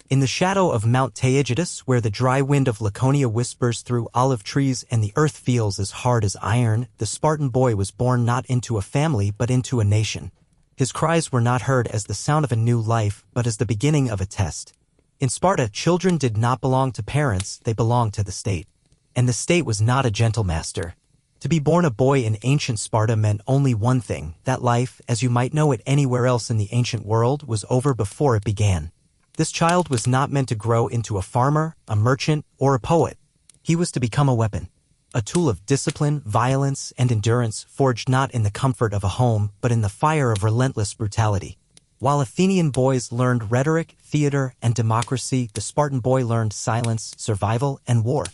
In the shadow of Mount Taygetus, where the dry wind of Laconia whispers through olive trees and the earth feels as hard as iron, the Spartan boy was born not into a family but into a nation. His cries were not heard as the sound of a new life, but as the beginning of a test. In Sparta, children did not belong to parents, they belonged to the state. And the state was not a gentle master. To be born a boy in ancient Sparta meant only one thing: that life, as you might know it anywhere else in the ancient world, was over before it began. This child was not meant to grow into a farmer, a merchant, or a poet. He was to become a weapon, a tool of discipline, violence, and endurance, forged not in the comfort of a home, but in the fire of relentless brutality. While Athenian boys learned rhetoric, theater, and democracy, the Spartan boy learned silence, survival, and war.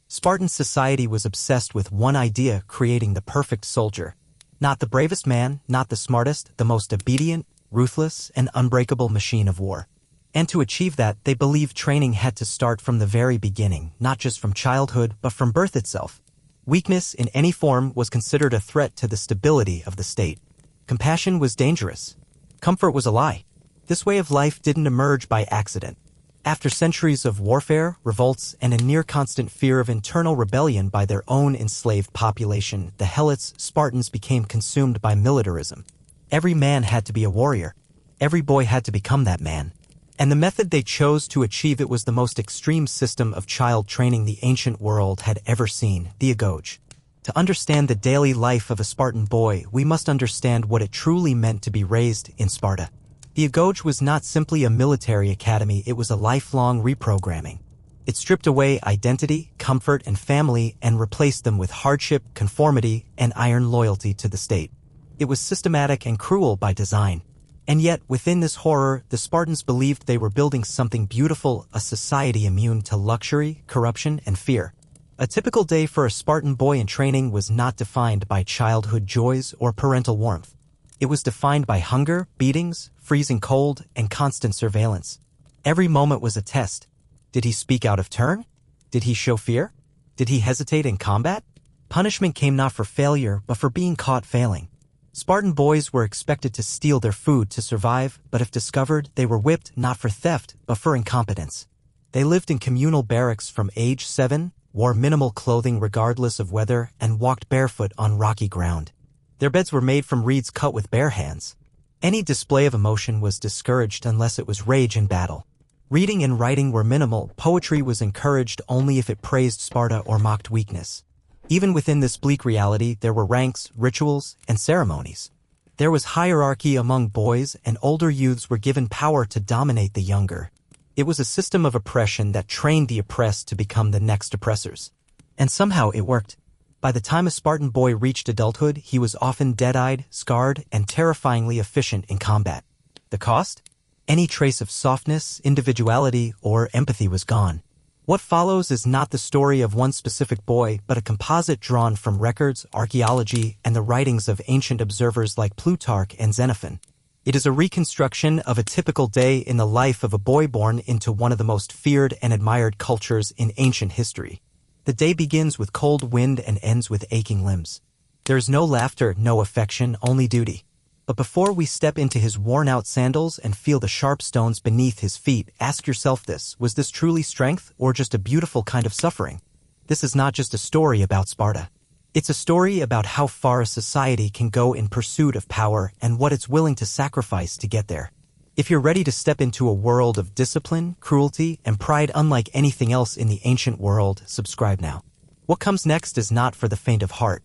Spartan society was obsessed with one idea: creating the perfect soldier. Not the bravest man, not the smartest, the most obedient, ruthless, and unbreakable machine of war. And to achieve that, they believed training had to start from the very beginning, not just from childhood, but from birth itself. Weakness in any form was considered a threat to the stability of the state. Compassion was dangerous. Comfort was a lie. This way of life didn't emerge by accident. After centuries of warfare, revolts, and a near-constant fear of internal rebellion by their own enslaved population, the Helots, Spartans, became consumed by militarism. Every man had to be a warrior. Every boy had to become that man. And the method they chose to achieve it was the most extreme system of child training the ancient world had ever seen: the Agoge. To understand the daily life of a Spartan boy, we must understand what it truly meant to be raised in Sparta. The Agoge was not simply a military academy, it was a lifelong reprogramming. It stripped away identity, comfort, and family and replaced them with hardship, conformity, and iron loyalty to the state. It was systematic and cruel by design. And yet, within this horror, the Spartans believed they were building something beautiful, a society immune to luxury, corruption, and fear. A typical day for a Spartan boy in training was not defined by childhood joys or parental warmth. It was defined by hunger, beatings, freezing cold, and constant surveillance. Every moment was a test. Did he speak out of turn? Did he show fear? Did he hesitate in combat? Punishment came not for failure, but for being caught failing. Spartan boys were expected to steal their food to survive, but if discovered, they were whipped not for theft, but for incompetence. They lived in communal barracks from age 7, wore minimal clothing regardless of weather, and walked barefoot on rocky ground. Their beds were made from reeds cut with bare hands. Any display of emotion was discouraged unless it was rage in battle. Reading and writing were minimal. Poetry was encouraged only if it praised Sparta or mocked weakness. Even within this bleak reality, there were ranks, rituals, and ceremonies. There was hierarchy among boys, and older youths were given power to dominate the younger. It was a system of oppression that trained the oppressed to become the next oppressors. And somehow it worked. By the time a Spartan boy reached adulthood, he was often dead-eyed, scarred, and terrifyingly efficient in combat. The cost? Any trace of softness, individuality, or empathy was gone. What follows is not the story of one specific boy, but a composite drawn from records, archaeology, and the writings of ancient observers like Plutarch and Xenophon. It is a reconstruction of a typical day in the life of a boy born into one of the most feared and admired cultures in ancient history. The day begins with cold wind and ends with aching limbs. There is no laughter, no affection, only duty. But before we step into his worn-out sandals and feel the sharp stones beneath his feet, ask yourself this: was this truly strength or just a beautiful kind of suffering? This is not just a story about Sparta. It's a story about how far a society can go in pursuit of power and what it's willing to sacrifice to get there. If you're ready to step into a world of discipline, cruelty, and pride unlike anything else in the ancient world, subscribe now. What comes next is not for the faint of heart.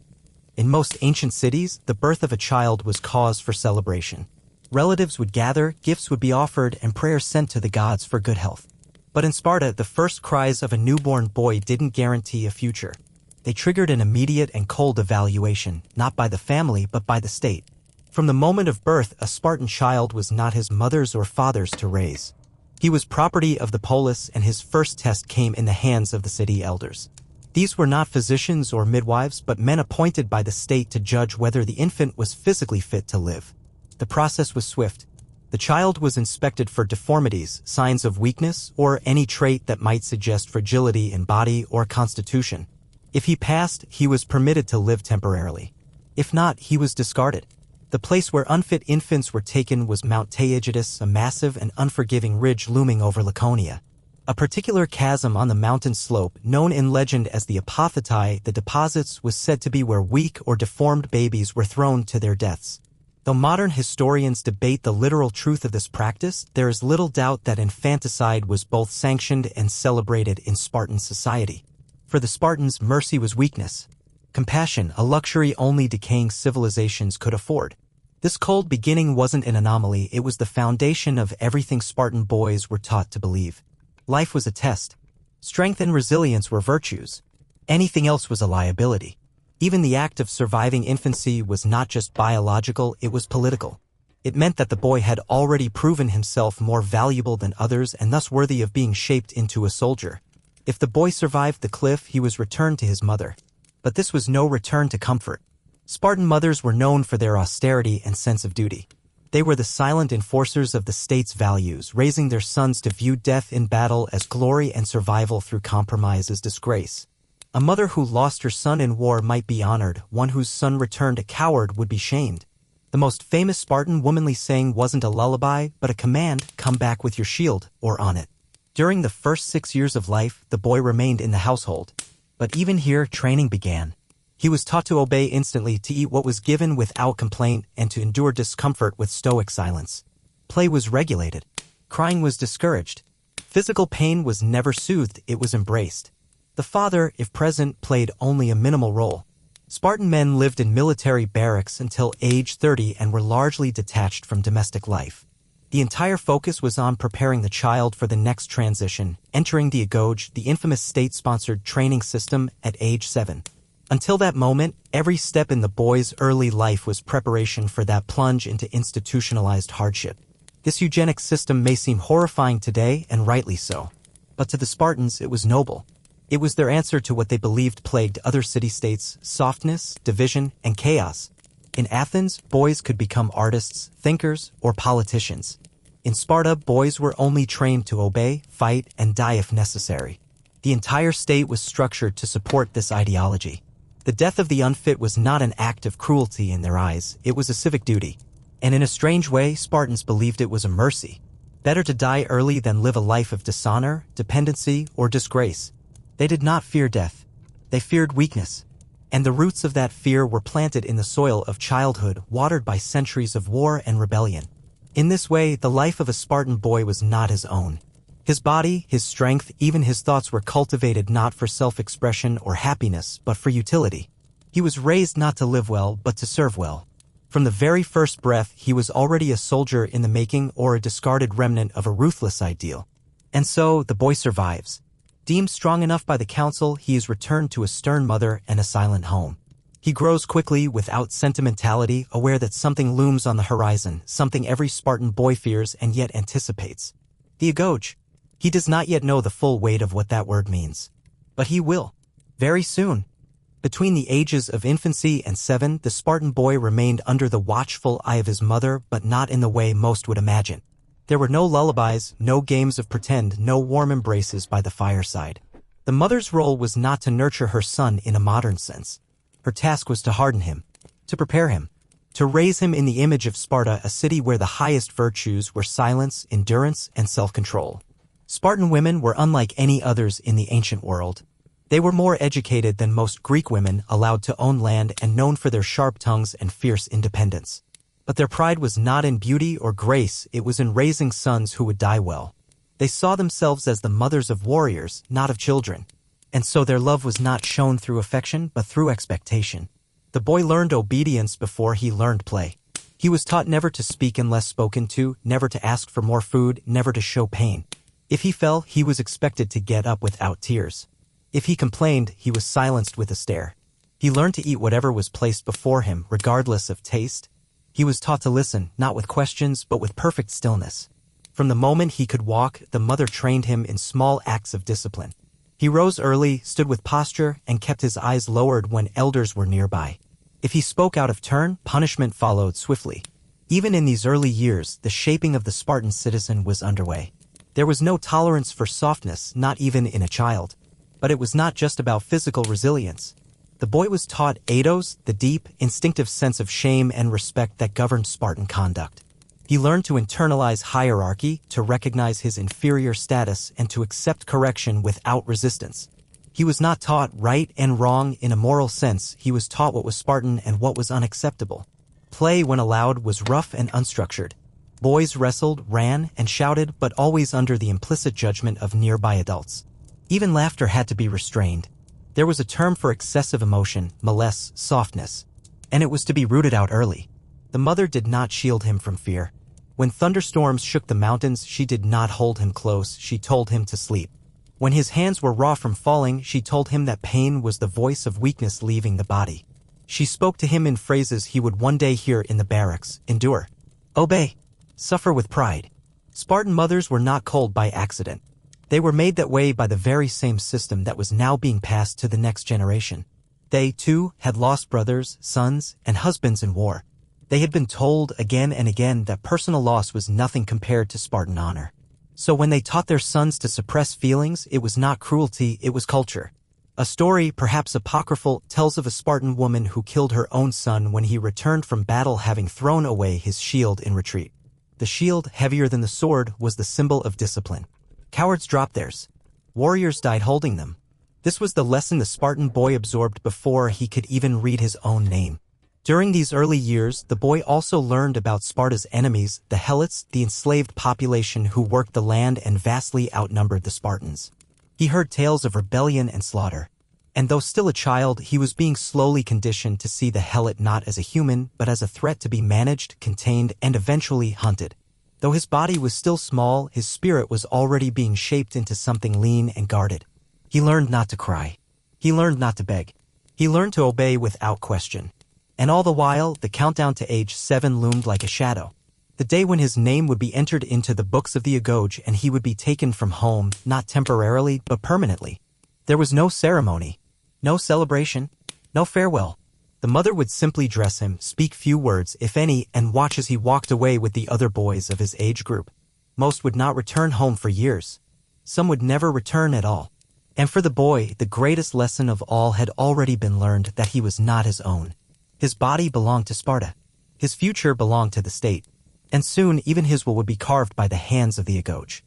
In most ancient cities, the birth of a child was cause for celebration. Relatives would gather, gifts would be offered, and prayers sent to the gods for good health. But in Sparta, the first cries of a newborn boy didn't guarantee a future. They triggered an immediate and cold evaluation, not by the family, but by the state. From the moment of birth, a Spartan child was not his mother's or father's to raise. He was property of the polis, and his first test came in the hands of the city elders. These were not physicians or midwives, but men appointed by the state to judge whether the infant was physically fit to live. The process was swift. The child was inspected for deformities, signs of weakness, or any trait that might suggest fragility in body or constitution. If he passed, he was permitted to live temporarily. If not, he was discarded. The place where unfit infants were taken was Mount Taygetus, a massive and unforgiving ridge looming over Laconia. A particular chasm on the mountain slope, known in legend as the Apothetai, the deposits, was said to be where weak or deformed babies were thrown to their deaths. Though modern historians debate the literal truth of this practice, there is little doubt that infanticide was both sanctioned and celebrated in Spartan society. For the Spartans, mercy was weakness. Compassion, a luxury only decaying civilizations could afford. This cold beginning wasn't an anomaly, it was the foundation of everything Spartan boys were taught to believe. Life was a test. Strength and resilience were virtues. Anything else was a liability. Even the act of surviving infancy was not just biological, it was political. It meant that the boy had already proven himself more valuable than others and thus worthy of being shaped into a soldier. If the boy survived the cliff, he was returned to his mother. But this was no return to comfort. Spartan mothers were known for their austerity and sense of duty. They were the silent enforcers of the state's values, raising their sons to view death in battle as glory and survival through compromise as disgrace. A mother who lost her son in war might be honored, one whose son returned a coward would be shamed. The most famous Spartan womanly saying wasn't a lullaby, but a command, "Come back with your shield," or on it. During the first 6 years of life, the boy remained in the household. But even here, training began. He was taught to obey instantly, to eat what was given without complaint, and to endure discomfort with stoic silence. Play was regulated. Crying was discouraged. Physical pain was never soothed, it was embraced. The father, if present, played only a minimal role. Spartan men lived in military barracks until age 30 and were largely detached from domestic life. The entire focus was on preparing the child for the next transition, entering the Agoge, the infamous state-sponsored training system, at age 7. Until that moment, every step in the boy's early life was preparation for that plunge into institutionalized hardship. This eugenic system may seem horrifying today, and rightly so. But to the Spartans, it was noble. It was their answer to what they believed plagued other city-states: softness, division, and chaos. In Athens, boys could become artists, thinkers, or politicians. In Sparta, boys were only trained to obey, fight, and die if necessary. The entire state was structured to support this ideology. The death of the unfit was not an act of cruelty in their eyes, it was a civic duty. And in a strange way, Spartans believed it was a mercy. Better to die early than live a life of dishonor, dependency, or disgrace. They did not fear death. They feared weakness. And the roots of that fear were planted in the soil of childhood, watered by centuries of war and rebellion. In this way, the life of a Spartan boy was not his own. His body, his strength, even his thoughts were cultivated not for self-expression or happiness, but for utility. He was raised not to live well, but to serve well. From the very first breath, he was already a soldier in the making, or a discarded remnant of a ruthless ideal. And so, the boy survives. Deemed strong enough by the council, he is returned to a stern mother and a silent home. He grows quickly, without sentimentality, aware that something looms on the horizon, something every Spartan boy fears and yet anticipates. The Agoge. He does not yet know the full weight of what that word means. But he will. Very soon. Between the ages of infancy and 7, the Spartan boy remained under the watchful eye of his mother, but not in the way most would imagine. There were no lullabies, no games of pretend, no warm embraces by the fireside. The mother's role was not to nurture her son in a modern sense. Her task was to harden him, to prepare him, to raise him in the image of Sparta, a city where the highest virtues were silence, endurance, and self-control. Spartan women were unlike any others in the ancient world. They were more educated than most Greek women, allowed to own land and known for their sharp tongues and fierce independence. But their pride was not in beauty or grace, it was in raising sons who would die well. They saw themselves as the mothers of warriors, not of children. And so their love was not shown through affection, but through expectation. The boy learned obedience before he learned play. He was taught never to speak unless spoken to, never to ask for more food, never to show pain. If he fell, he was expected to get up without tears. If he complained, he was silenced with a stare. He learned to eat whatever was placed before him, regardless of taste. He was taught to listen, not with questions, but with perfect stillness. From the moment he could walk, the mother trained him in small acts of discipline. He rose early, stood with posture, and kept his eyes lowered when elders were nearby. If he spoke out of turn, punishment followed swiftly. Even in these early years, the shaping of the Spartan citizen was underway. There was no tolerance for softness, not even in a child. But it was not just about physical resilience. The boy was taught eidos, the deep, instinctive sense of shame and respect that governed Spartan conduct. He learned to internalize hierarchy, to recognize his inferior status, and to accept correction without resistance. He was not taught right and wrong in a moral sense, he was taught what was Spartan and what was unacceptable. Play, when allowed, was rough and unstructured. Boys wrestled, ran, and shouted, but always under the implicit judgment of nearby adults. Even laughter had to be restrained. There was a term for excessive emotion, malice, softness, and it was to be rooted out early. The mother did not shield him from fear. When thunderstorms shook the mountains, she did not hold him close, she told him to sleep. When his hands were raw from falling, she told him that pain was the voice of weakness leaving the body. She spoke to him in phrases he would one day hear in the barracks: endure, obey, suffer with pride. Spartan mothers were not cold by accident. They were made that way by the very same system that was now being passed to the next generation. They, too, had lost brothers, sons, and husbands in war. They had been told again and again that personal loss was nothing compared to Spartan honor. So when they taught their sons to suppress feelings, it was not cruelty, it was culture. A story, perhaps apocryphal, tells of a Spartan woman who killed her own son when he returned from battle, having thrown away his shield in retreat. The shield, heavier than the sword, was the symbol of discipline. Cowards dropped theirs. Warriors died holding them. This was the lesson the Spartan boy absorbed before he could even read his own name. During these early years, the boy also learned about Sparta's enemies, the Helots, the enslaved population who worked the land and vastly outnumbered the Spartans. He heard tales of rebellion and slaughter. And though still a child, he was being slowly conditioned to see the Helot not as a human, but as a threat to be managed, contained, and eventually hunted. Though his body was still small, his spirit was already being shaped into something lean and guarded. He learned not to cry. He learned not to beg. He learned to obey without question. And all the while, the countdown to age 7 loomed like a shadow. The day when his name would be entered into the books of the Agoge and he would be taken from home, not temporarily, but permanently. There was no ceremony, no celebration, no farewell. The mother would simply dress him, speak few words, if any, and watch as he walked away with the other boys of his age group. Most would not return home for years. Some would never return at all. And for the boy, the greatest lesson of all had already been learned, that he was not his own. His body belonged to Sparta. His future belonged to the state. And soon even his will would be carved by the hands of the Agoge.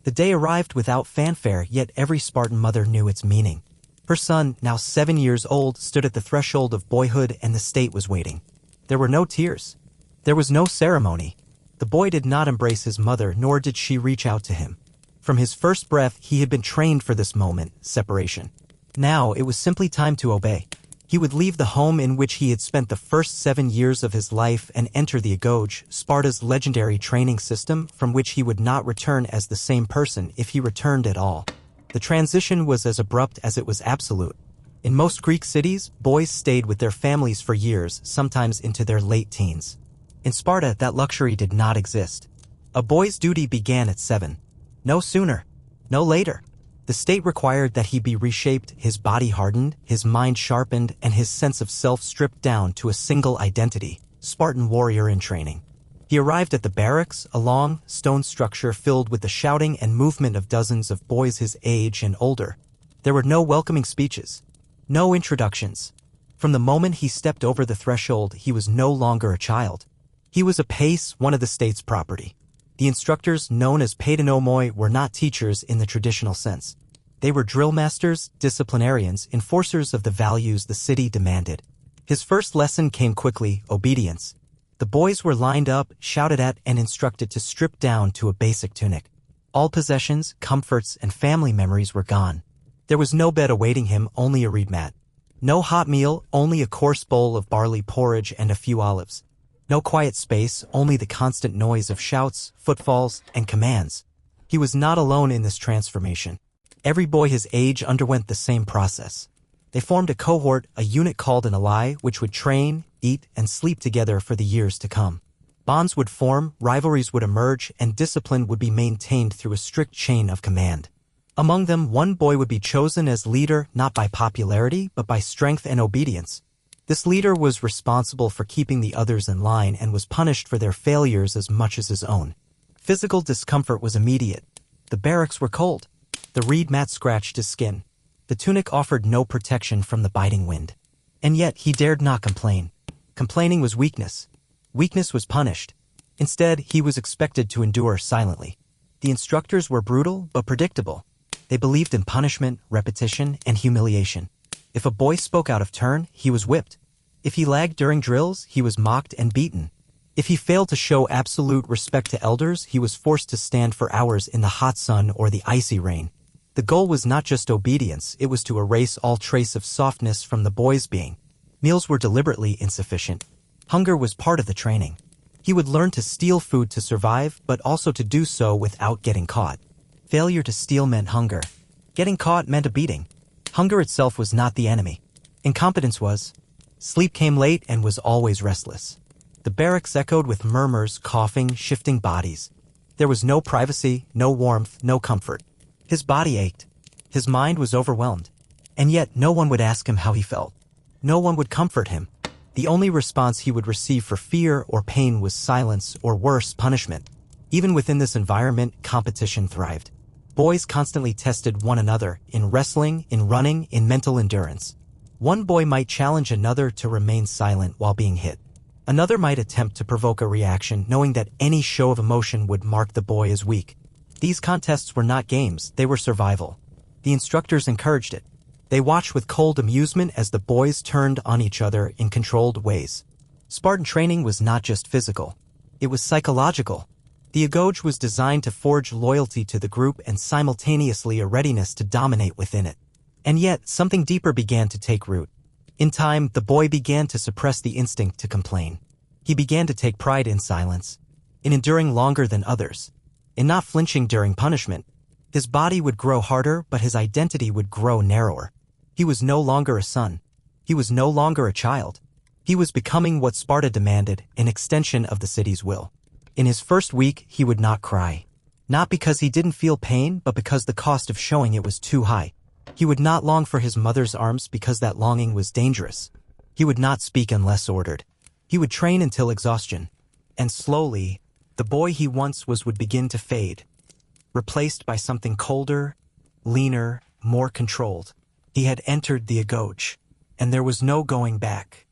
The day arrived without fanfare, yet every Spartan mother knew its meaning. Her son, now 7 years old, stood at the threshold of boyhood, and the state was waiting. There were no tears. There was no ceremony. The boy did not embrace his mother, nor did she reach out to him. From his first breath, he had been trained for this moment, separation. Now it was simply time to obey. He would leave the home in which he had spent the first 7 years of his life and enter the Agoge, Sparta's legendary training system, from which he would not return as the same person if he returned at all. The transition was as abrupt as it was absolute. In most Greek cities, boys stayed with their families for years, sometimes into their late teens. In Sparta, that luxury did not exist. A boy's duty began at 7. No sooner. No later. The state required that he be reshaped, his body hardened, his mind sharpened, and his sense of self stripped down to a single identity: Spartan warrior in training. He arrived at the barracks, a long, stone structure filled with the shouting and movement of dozens of boys his age and older. There were no welcoming speeches, no introductions. From the moment he stepped over the threshold, he was no longer a child. He was a pace, one of the state's property. The instructors, known as paidonomoi, were not teachers in the traditional sense. They were drill masters, disciplinarians, enforcers of the values the city demanded. His first lesson came quickly: obedience. The boys were lined up, shouted at, and instructed to strip down to a basic tunic. All possessions, comforts, and family memories were gone. There was no bed awaiting him, only a reed mat. No hot meal, only a coarse bowl of barley porridge and a few olives. No quiet space, only the constant noise of shouts, footfalls, and commands. He was not alone in this transformation. Every boy his age underwent the same process. They formed a cohort, a unit called an ally, which would train, eat, and sleep together for the years to come. Bonds would form, rivalries would emerge, and discipline would be maintained through a strict chain of command. Among them, one boy would be chosen as leader, not by popularity, but by strength and obedience. This leader was responsible for keeping the others in line and was punished for their failures as much as his own. Physical discomfort was immediate. The barracks were cold. The reed mat scratched his skin. The tunic offered no protection from the biting wind. And yet he dared not complain. Complaining was weakness. Weakness was punished. Instead, he was expected to endure silently. The instructors were brutal but predictable. They believed in punishment, repetition, and humiliation. If a boy spoke out of turn, he was whipped. If he lagged during drills, he was mocked and beaten. If he failed to show absolute respect to elders, he was forced to stand for hours in the hot sun or the icy rain. The goal was not just obedience, it was to erase all trace of softness from the boy's being. Meals were deliberately insufficient. Hunger was part of the training. He would learn to steal food to survive, but also to do so without getting caught. Failure to steal meant hunger. Getting caught meant a beating. Hunger itself was not the enemy. Incompetence was. Sleep came late and was always restless. The barracks echoed with murmurs, coughing, shifting bodies. There was no privacy, no warmth, no comfort. His body ached. His mind was overwhelmed. And yet no one would ask him how he felt. No one would comfort him. The only response he would receive for fear or pain was silence or worse, punishment. Even within this environment, competition thrived. Boys constantly tested one another in wrestling, in running, in mental endurance. One boy might challenge another to remain silent while being hit. Another might attempt to provoke a reaction, knowing that any show of emotion would mark the boy as weak. These contests were not games, they were survival. The instructors encouraged it. They watched with cold amusement as the boys turned on each other in controlled ways. Spartan training was not just physical. It was psychological. The Agoge was designed to forge loyalty to the group and simultaneously a readiness to dominate within it. And yet, something deeper began to take root. In time, the boy began to suppress the instinct to complain. He began to take pride in silence, in enduring longer than others, in not flinching during punishment. His body would grow harder, but his identity would grow narrower. He was no longer a son. He was no longer a child. He was becoming what Sparta demanded, an extension of the city's will. In his first week, he would not cry. Not because he didn't feel pain, but because the cost of showing it was too high. He would not long for his mother's arms because that longing was dangerous. He would not speak unless ordered. He would train until exhaustion. And slowly, the boy he once was would begin to fade, replaced by something colder, leaner, more controlled. He had entered the Agoge, and there was no going back.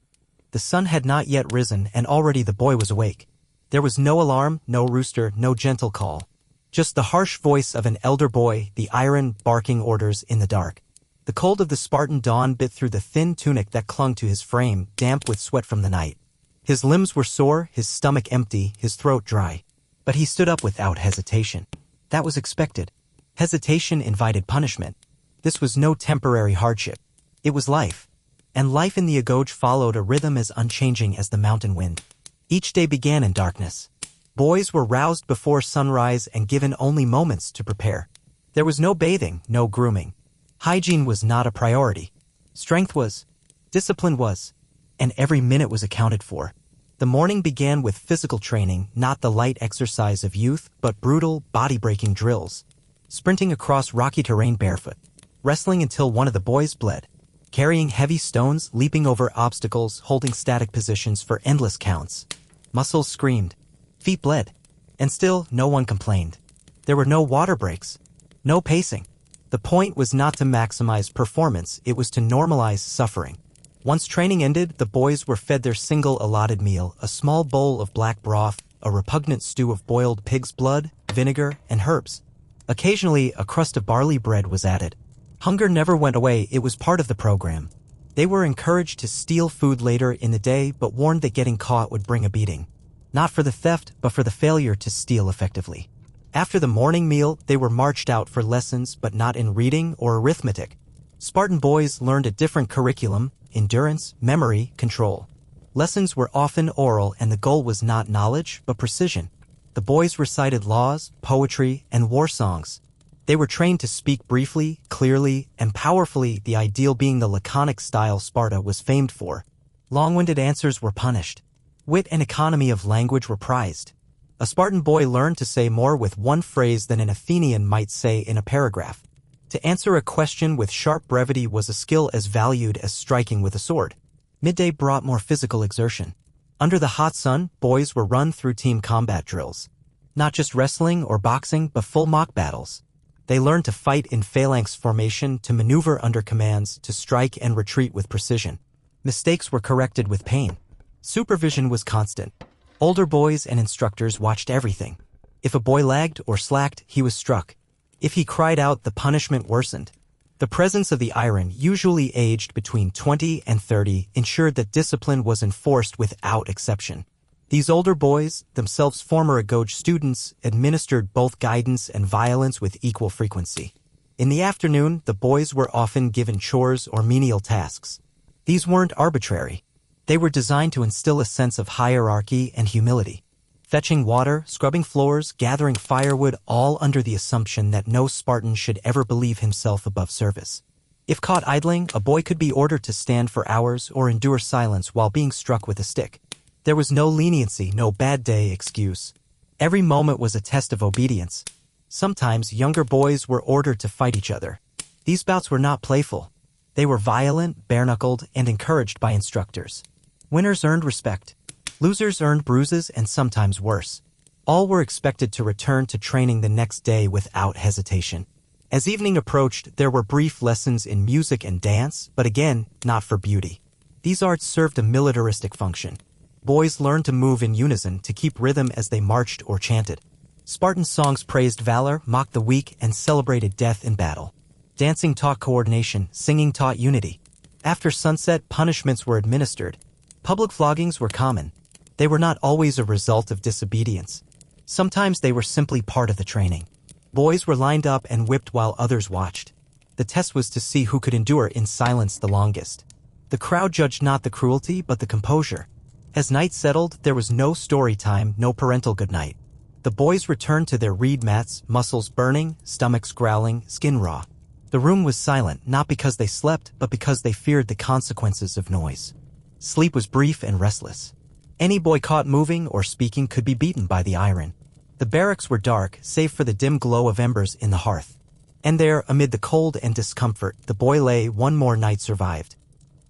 The sun had not yet risen, and already the boy was awake. There was no alarm, no rooster, no gentle call. Just the harsh voice of an elder boy, the iron, barking orders in the dark. The cold of the Spartan dawn bit through the thin tunic that clung to his frame, damp with sweat from the night. His limbs were sore, his stomach empty, his throat dry. But he stood up without hesitation. That was expected. Hesitation invited punishment. This was no temporary hardship. It was life. And life in the Agoge followed a rhythm as unchanging as the mountain wind. Each day began in darkness. Boys were roused before sunrise and given only moments to prepare. There was no bathing, no grooming. Hygiene was not a priority. Strength was. Discipline was. And every minute was accounted for. The morning began with physical training, not the light exercise of youth, but brutal, body-breaking drills. Sprinting across rocky terrain barefoot. Wrestling until one of the boys bled. Carrying heavy stones, leaping over obstacles, holding static positions for endless counts. Muscles screamed. Feet bled. And still, no one complained. There were no water breaks. No pacing. The point was not to maximize performance, it was to normalize suffering. Once training ended, the boys were fed their single allotted meal, a small bowl of black broth, a repugnant stew of boiled pig's blood, vinegar, and herbs. Occasionally, a crust of barley bread was added. Hunger never went away, it was part of the program. They were encouraged to steal food later in the day, but warned that getting caught would bring a beating. Not for the theft, but for the failure to steal effectively. After the morning meal, they were marched out for lessons, but not in reading or arithmetic. Spartan boys learned a different curriculum: endurance, memory, control. Lessons were often oral, and the goal was not knowledge, but precision. The boys recited laws, poetry, and war songs. They were trained to speak briefly, clearly, and powerfully, the ideal being the laconic style Sparta was famed for. Long-winded answers were punished. Wit and economy of language were prized. A Spartan boy learned to say more with one phrase than an Athenian might say in a paragraph. To answer a question with sharp brevity was a skill as valued as striking with a sword. Midday brought more physical exertion. Under the hot sun, boys were run through team combat drills. Not just wrestling or boxing, but full mock battles. They learned to fight in phalanx formation, to maneuver under commands, to strike and retreat with precision. Mistakes were corrected with pain. Supervision was constant. Older boys and instructors watched everything. If a boy lagged or slacked, he was struck. If he cried out, the punishment worsened. The presence of the iron, usually aged between 20 and 30, ensured that discipline was enforced without exception. These older boys, themselves former Agoge students, administered both guidance and violence with equal frequency. In the afternoon, the boys were often given chores or menial tasks. These weren't arbitrary. They were designed to instill a sense of hierarchy and humility. Fetching water, scrubbing floors, gathering firewood, all under the assumption that no Spartan should ever believe himself above service. If caught idling, a boy could be ordered to stand for hours or endure silence while being struck with a stick. There was no leniency, no bad day excuse. Every moment was a test of obedience. Sometimes younger boys were ordered to fight each other. These bouts were not playful. They were violent, bare-knuckled, and encouraged by instructors. Winners earned respect. Losers earned bruises and sometimes worse. All were expected to return to training the next day without hesitation. As evening approached, there were brief lessons in music and dance, but again, not for beauty. These arts served a militaristic function. Boys learned to move in unison to keep rhythm as they marched or chanted. Spartan songs praised valor, mocked the weak, and celebrated death in battle. Dancing taught coordination, singing taught unity. After sunset, punishments were administered. Public floggings were common. They were not always a result of disobedience. Sometimes they were simply part of the training. Boys were lined up and whipped while others watched. The test was to see who could endure in silence the longest. The crowd judged not the cruelty but the composure. As night settled, there was no story time, no parental goodnight. The boys returned to their reed mats, muscles burning, stomachs growling, skin raw. The room was silent, not because they slept, but because they feared the consequences of noise. Sleep was brief and restless. Any boy caught moving or speaking could be beaten by the iron. The barracks were dark, save for the dim glow of embers in the hearth. And there, amid the cold and discomfort, the boy lay. One more night survived.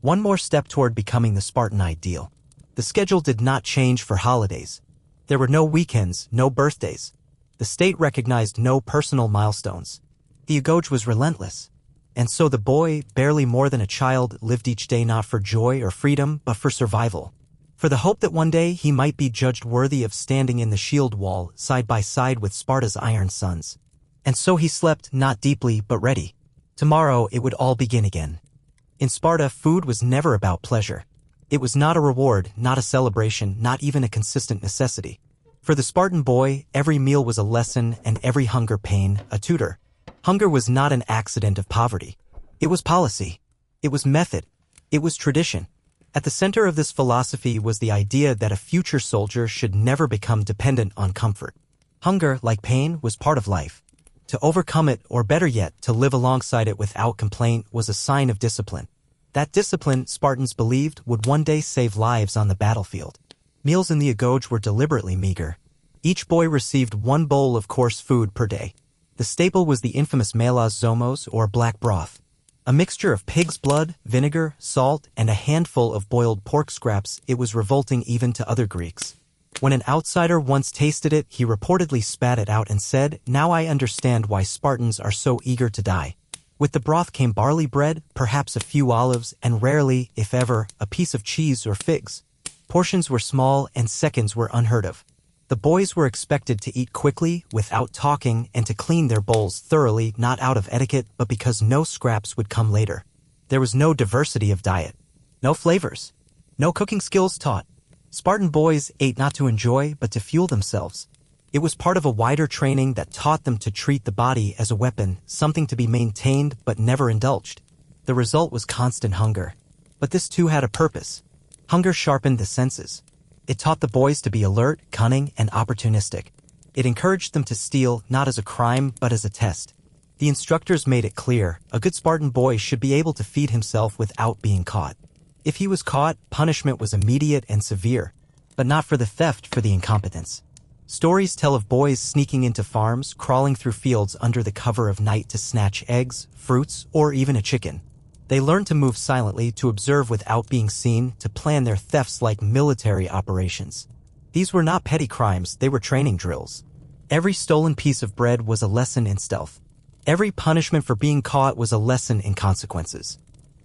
One more step toward becoming the Spartan ideal. The schedule did not change for holidays. There were no weekends, no birthdays. The state recognized no personal milestones. The Agoge was relentless. And so the boy, barely more than a child, lived each day not for joy or freedom, but for survival. For the hope that one day he might be judged worthy of standing in the shield wall side by side with Sparta's iron sons. And so he slept, not deeply, but ready. Tomorrow it would all begin again. In Sparta, food was never about pleasure. It was not a reward, not a celebration, not even a consistent necessity. For the Spartan boy, every meal was a lesson and every hunger pain, a tutor. Hunger was not an accident of poverty. It was policy. It was method. It was tradition. At the center of this philosophy was the idea that a future soldier should never become dependent on comfort. Hunger, like pain, was part of life. To overcome it, or better yet, to live alongside it without complaint, was a sign of discipline. That discipline, Spartans believed, would one day save lives on the battlefield. Meals in the Agoge were deliberately meager. Each boy received one bowl of coarse food per day. The staple was the infamous melas zomos, or black broth. A mixture of pig's blood, vinegar, salt, and a handful of boiled pork scraps. It was revolting even to other Greeks. When an outsider once tasted it, he reportedly spat it out and said, "Now I understand why Spartans are so eager to die." With the broth came barley bread, perhaps a few olives, and rarely, if ever, a piece of cheese or figs. Portions were small and seconds were unheard of. The boys were expected to eat quickly, without talking, and to clean their bowls thoroughly, not out of etiquette, but because no scraps would come later. There was no diversity of diet. No flavors. No cooking skills taught. Spartan boys ate not to enjoy, but to fuel themselves. It was part of a wider training that taught them to treat the body as a weapon, something to be maintained but never indulged. The result was constant hunger. But this too had a purpose. Hunger sharpened the senses. It taught the boys to be alert, cunning, and opportunistic. It encouraged them to steal, not as a crime, but as a test. The instructors made it clear, a good Spartan boy should be able to feed himself without being caught. If he was caught, punishment was immediate and severe, but not for the theft, for the incompetence. Stories tell of boys sneaking into farms, crawling through fields under the cover of night to snatch eggs, fruits, or even a chicken. They learned to move silently, to observe without being seen, to plan their thefts like military operations. These were not petty crimes, they were training drills. Every stolen piece of bread was a lesson in stealth. Every punishment for being caught was a lesson in consequences.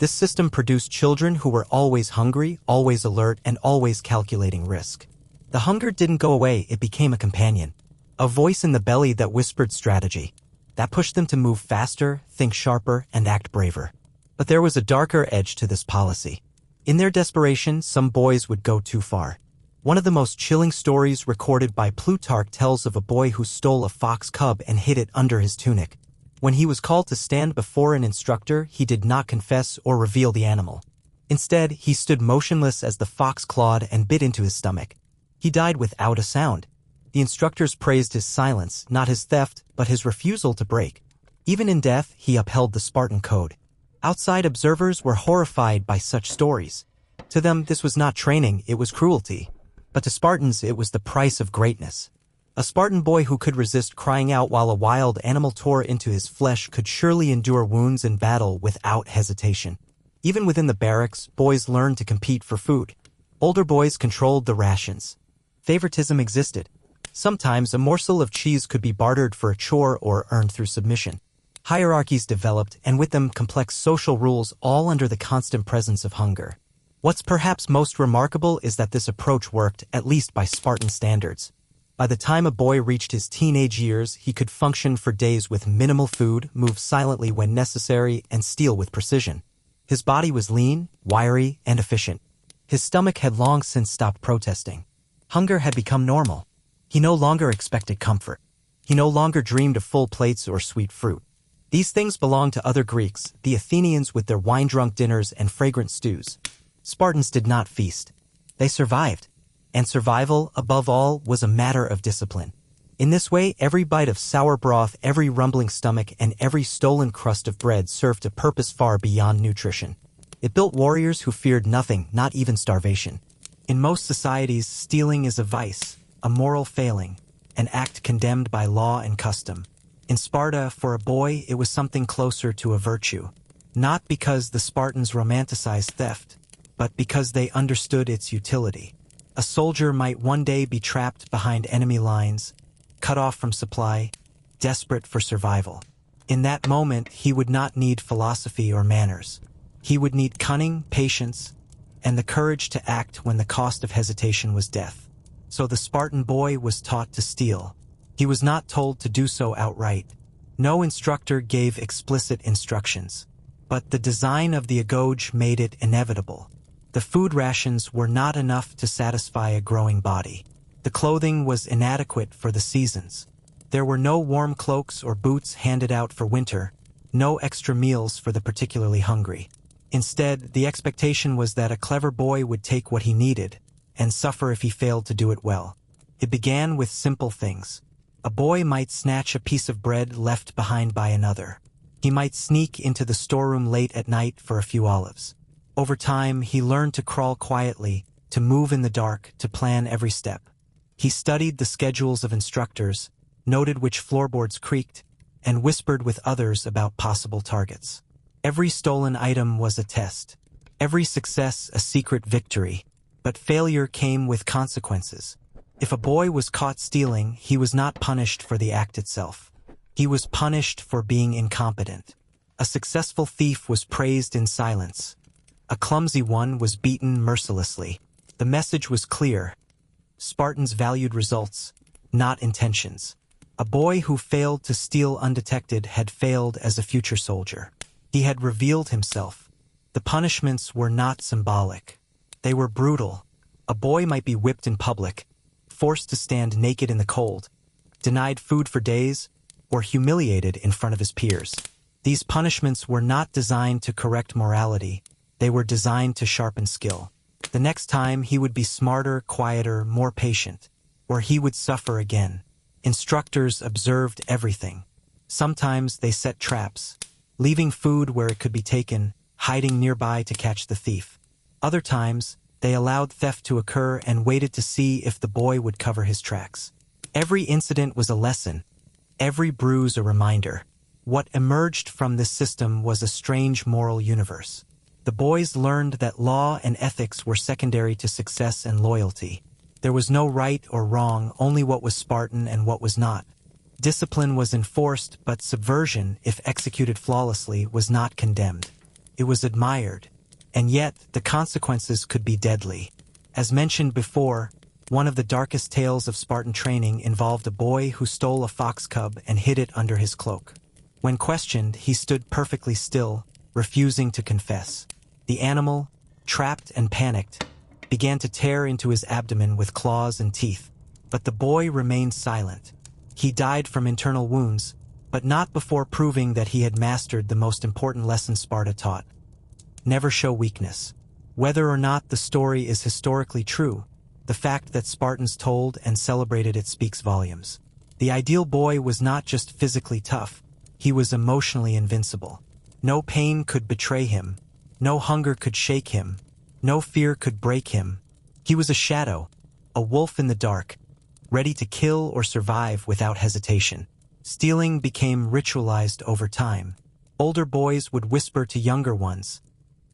This system produced children who were always hungry, always alert, and always calculating risk. The hunger didn't go away, it became a companion. A voice in the belly that whispered strategy. That pushed them to move faster, think sharper, and act braver. But there was a darker edge to this policy. In their desperation, some boys would go too far. One of the most chilling stories recorded by Plutarch tells of a boy who stole a fox cub and hid it under his tunic. When he was called to stand before an instructor, he did not confess or reveal the animal. Instead, he stood motionless as the fox clawed and bit into his stomach. He died without a sound. The instructors praised his silence, not his theft, but his refusal to break. Even in death, he upheld the Spartan code. Outside observers were horrified by such stories. To them, this was not training, it was cruelty. But to Spartans, it was the price of greatness. A Spartan boy who could resist crying out while a wild animal tore into his flesh could surely endure wounds in battle without hesitation. Even within the barracks, boys learned to compete for food. Older boys controlled the rations. Favoritism existed. Sometimes a morsel of cheese could be bartered for a chore or earned through submission. Hierarchies developed, and with them complex social rules, all under the constant presence of hunger. What's perhaps most remarkable is that this approach worked, at least by Spartan standards. By the time a boy reached his teenage years, he could function for days with minimal food, move silently when necessary, and steal with precision. His body was lean, wiry, and efficient. His stomach had long since stopped protesting. Hunger had become normal. He no longer expected comfort. He no longer dreamed of full plates or sweet fruit. These things belonged to other Greeks, the Athenians with their wine-drunk dinners and fragrant stews. Spartans did not feast. They survived. And survival, above all, was a matter of discipline. In this way, every bite of sour broth, every rumbling stomach, and every stolen crust of bread served a purpose far beyond nutrition. It built warriors who feared nothing, not even starvation. In most societies, stealing is a vice, a moral failing, an act condemned by law and custom. In Sparta, for a boy, it was something closer to a virtue. Not because the Spartans romanticized theft, but because they understood its utility. A soldier might one day be trapped behind enemy lines, cut off from supply, desperate for survival. In that moment, he would not need philosophy or manners. He would need cunning, patience, and the courage to act when the cost of hesitation was death. So the Spartan boy was taught to steal. He was not told to do so outright. No instructor gave explicit instructions. But the design of the Agoge made it inevitable. The food rations were not enough to satisfy a growing body. The clothing was inadequate for the seasons. There were no warm cloaks or boots handed out for winter, no extra meals for the particularly hungry. Instead, the expectation was that a clever boy would take what he needed and suffer if he failed to do it well. It began with simple things. A boy might snatch a piece of bread left behind by another. He might sneak into the storeroom late at night for a few olives. Over time, he learned to crawl quietly, to move in the dark, to plan every step. He studied the schedules of instructors, noted which floorboards creaked, and whispered with others about possible targets. Every stolen item was a test. Every success a secret victory. But failure came with consequences. If a boy was caught stealing, he was not punished for the act itself. He was punished for being incompetent. A successful thief was praised in silence. A clumsy one was beaten mercilessly. The message was clear. Spartans valued results, not intentions. A boy who failed to steal undetected had failed as a future soldier. He had revealed himself. The punishments were not symbolic. They were brutal. A boy might be whipped in public, forced to stand naked in the cold, denied food for days, or humiliated in front of his peers. These punishments were not designed to correct morality. They were designed to sharpen skill. The next time he would be smarter, quieter, more patient, or he would suffer again. Instructors observed everything. Sometimes they set traps, leaving food where it could be taken, hiding nearby to catch the thief. Other times, they allowed theft to occur and waited to see if the boy would cover his tracks. Every incident was a lesson, every bruise a reminder. What emerged from this system was a strange moral universe. The boys learned that law and ethics were secondary to success and loyalty. There was no right or wrong, only what was Spartan and what was not. Discipline was enforced, but subversion, if executed flawlessly, was not condemned. It was admired. And yet, the consequences could be deadly. As mentioned before, one of the darkest tales of Spartan training involved a boy who stole a fox cub and hid it under his cloak. When questioned, he stood perfectly still, refusing to confess. The animal, trapped and panicked, began to tear into his abdomen with claws and teeth. But the boy remained silent. He died from internal wounds, but not before proving that he had mastered the most important lesson Sparta taught. Never show weakness. Whether or not the story is historically true, the fact that Spartans told and celebrated it speaks volumes. The ideal boy was not just physically tough, he was emotionally invincible. No pain could betray him, no hunger could shake him, no fear could break him. He was a shadow, a wolf in the dark, ready to kill or survive without hesitation. Stealing became ritualized over time. Older boys would whisper to younger ones,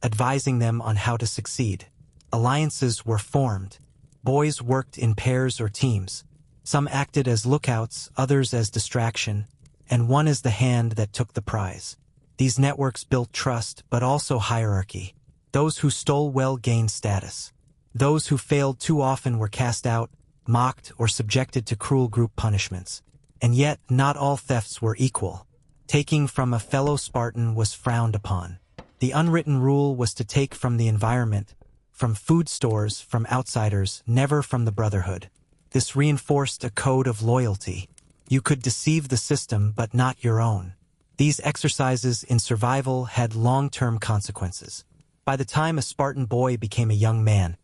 advising them on how to succeed. Alliances were formed. Boys worked in pairs or teams. Some acted as lookouts, others as distraction, and one as the hand that took the prize. These networks built trust, but also hierarchy. Those who stole well gained status. Those who failed too often were cast out, mocked, or subjected to cruel group punishments. And yet, not all thefts were equal. Taking from a fellow Spartan was frowned upon. The unwritten rule was to take from the environment, from food stores, from outsiders, never from the brotherhood. This reinforced a code of loyalty. You could deceive the system, but not your own. These exercises in survival had long-term consequences. By the time a Spartan boy became a young man,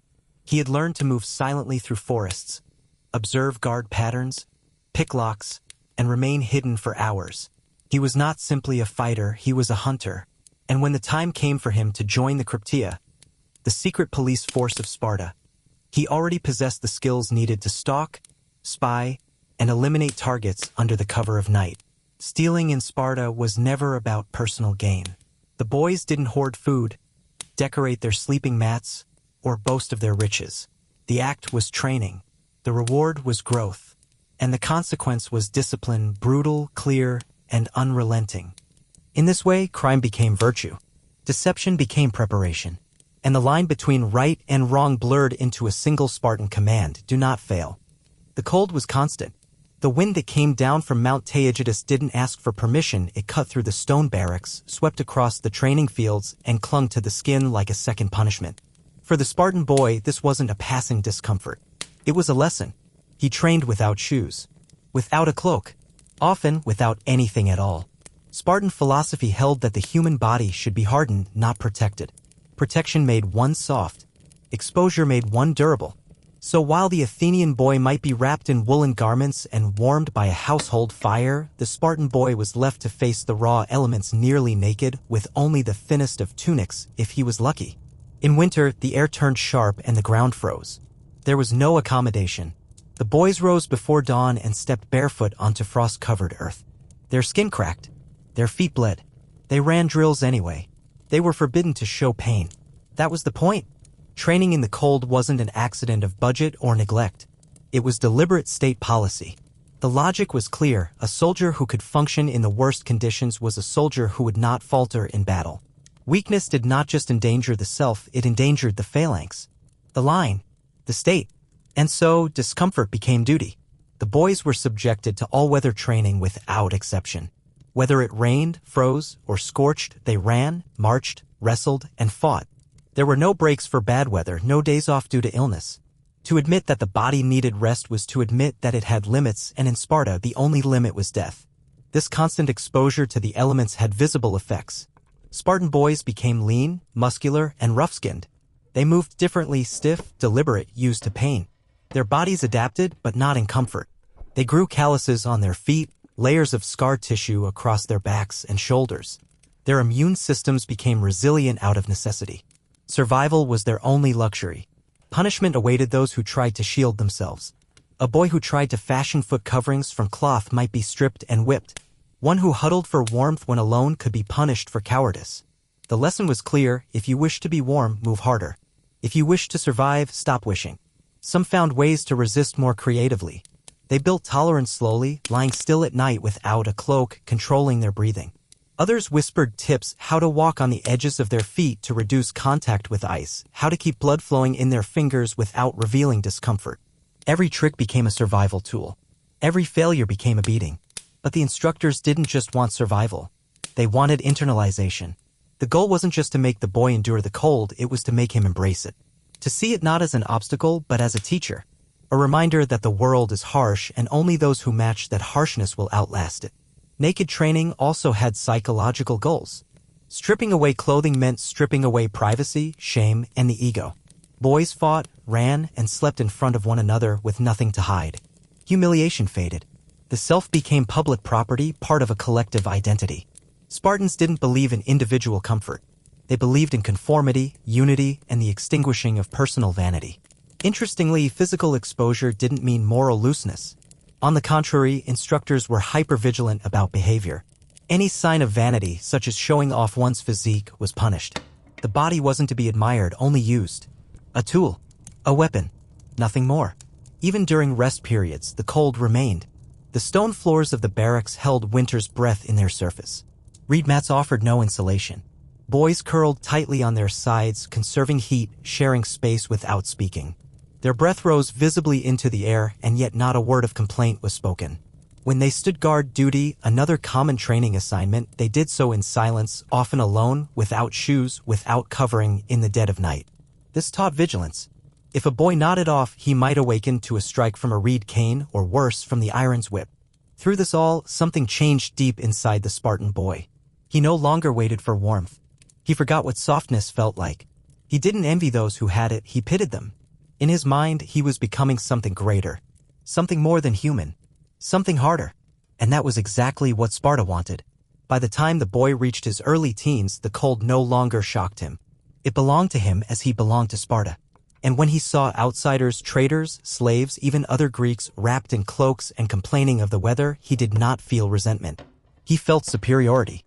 he had learned to move silently through forests, observe guard patterns, pick locks, and remain hidden for hours. He was not simply a fighter, he was a hunter. And when the time came for him to join the Krypteia, the secret police force of Sparta, he already possessed the skills needed to stalk, spy, and eliminate targets under the cover of night. Stealing in Sparta was never about personal gain. The boys didn't hoard food, decorate their sleeping mats, or boast of their riches. The act was training. The reward was growth. And the consequence was discipline, brutal, clear, and unrelenting. In this way, crime became virtue. Deception became preparation. And the line between right and wrong blurred into a single Spartan command: do not fail. The cold was constant. The wind that came down from Mount Taygetus didn't ask for permission. It cut through the stone barracks, swept across the training fields, and clung to the skin like a second punishment. For the Spartan boy, this wasn't a passing discomfort. It was a lesson. He trained without shoes, without a cloak, often without anything at all. Spartan philosophy held that the human body should be hardened, not protected. Protection made one soft. Exposure made one durable. So while the Athenian boy might be wrapped in woolen garments and warmed by a household fire, the Spartan boy was left to face the raw elements nearly naked, with only the thinnest of tunics, if he was lucky. In winter, the air turned sharp and the ground froze. There was no accommodation. The boys rose before dawn and stepped barefoot onto frost-covered earth. Their skin cracked. Their feet bled. They ran drills anyway. They were forbidden to show pain. That was the point. Training in the cold wasn't an accident of budget or neglect. It was deliberate state policy. The logic was clear. A soldier who could function in the worst conditions was a soldier who would not falter in battle. Weakness did not just endanger the self, it endangered the phalanx, the line, the state. And so, discomfort became duty. The boys were subjected to all-weather training without exception. Whether it rained, froze, or scorched, they ran, marched, wrestled, and fought. There were no breaks for bad weather, no days off due to illness. To admit that the body needed rest was to admit that it had limits, and in Sparta, the only limit was death. This constant exposure to the elements had visible effects. Spartan boys became lean, muscular, and rough-skinned. They moved differently, stiff, deliberate, used to pain. Their bodies adapted, but not in comfort. They grew calluses on their feet, layers of scar tissue across their backs and shoulders. Their immune systems became resilient out of necessity. Survival was their only luxury. Punishment awaited those who tried to shield themselves. A boy who tried to fashion foot coverings from cloth might be stripped and whipped. One who huddled for warmth when alone could be punished for cowardice. The lesson was clear: if you wish to be warm, move harder. If you wish to survive, stop wishing. Some found ways to resist more creatively. They built tolerance slowly, lying still at night without a cloak, controlling their breathing. Others whispered tips how to walk on the edges of their feet to reduce contact with ice, how to keep blood flowing in their fingers without revealing discomfort. Every trick became a survival tool. Every failure became a beating. But the instructors didn't just want survival. They wanted internalization. The goal wasn't just to make the boy endure the cold, it was to make him embrace it. To see it not as an obstacle, but as a teacher. A reminder that the world is harsh and only those who match that harshness will outlast it. Naked training also had psychological goals. Stripping away clothing meant stripping away privacy, shame, and the ego. Boys fought, ran, and slept in front of one another with nothing to hide. Humiliation faded. The self became public property, part of a collective identity. Spartans didn't believe in individual comfort. They believed in conformity, unity, and the extinguishing of personal vanity. Interestingly, physical exposure didn't mean moral looseness. On the contrary, instructors were hyper-vigilant about behavior. Any sign of vanity, such as showing off one's physique, was punished. The body wasn't to be admired, only used. A tool. A weapon. Nothing more. Even during rest periods, the cold remained. The stone floors of the barracks held winter's breath in their surface. Reed mats offered no insulation. Boys curled tightly on their sides, conserving heat, sharing space without speaking. Their breath rose visibly into the air, and yet not a word of complaint was spoken. When they stood guard duty, another common training assignment, they did so in silence, often alone, without shoes, without covering, in the dead of night. This taught vigilance. If a boy nodded off, he might awaken to a strike from a reed cane, or worse, from the iron's whip. Through this all, something changed deep inside the Spartan boy. He no longer waited for warmth. He forgot what softness felt like. He didn't envy those who had it, he pitied them. In his mind, he was becoming something greater. Something more than human. Something harder. And that was exactly what Sparta wanted. By the time the boy reached his early teens, the cold no longer shocked him. It belonged to him as he belonged to Sparta. And when he saw outsiders, traitors, slaves, even other Greeks wrapped in cloaks and complaining of the weather, he did not feel resentment. He felt superiority.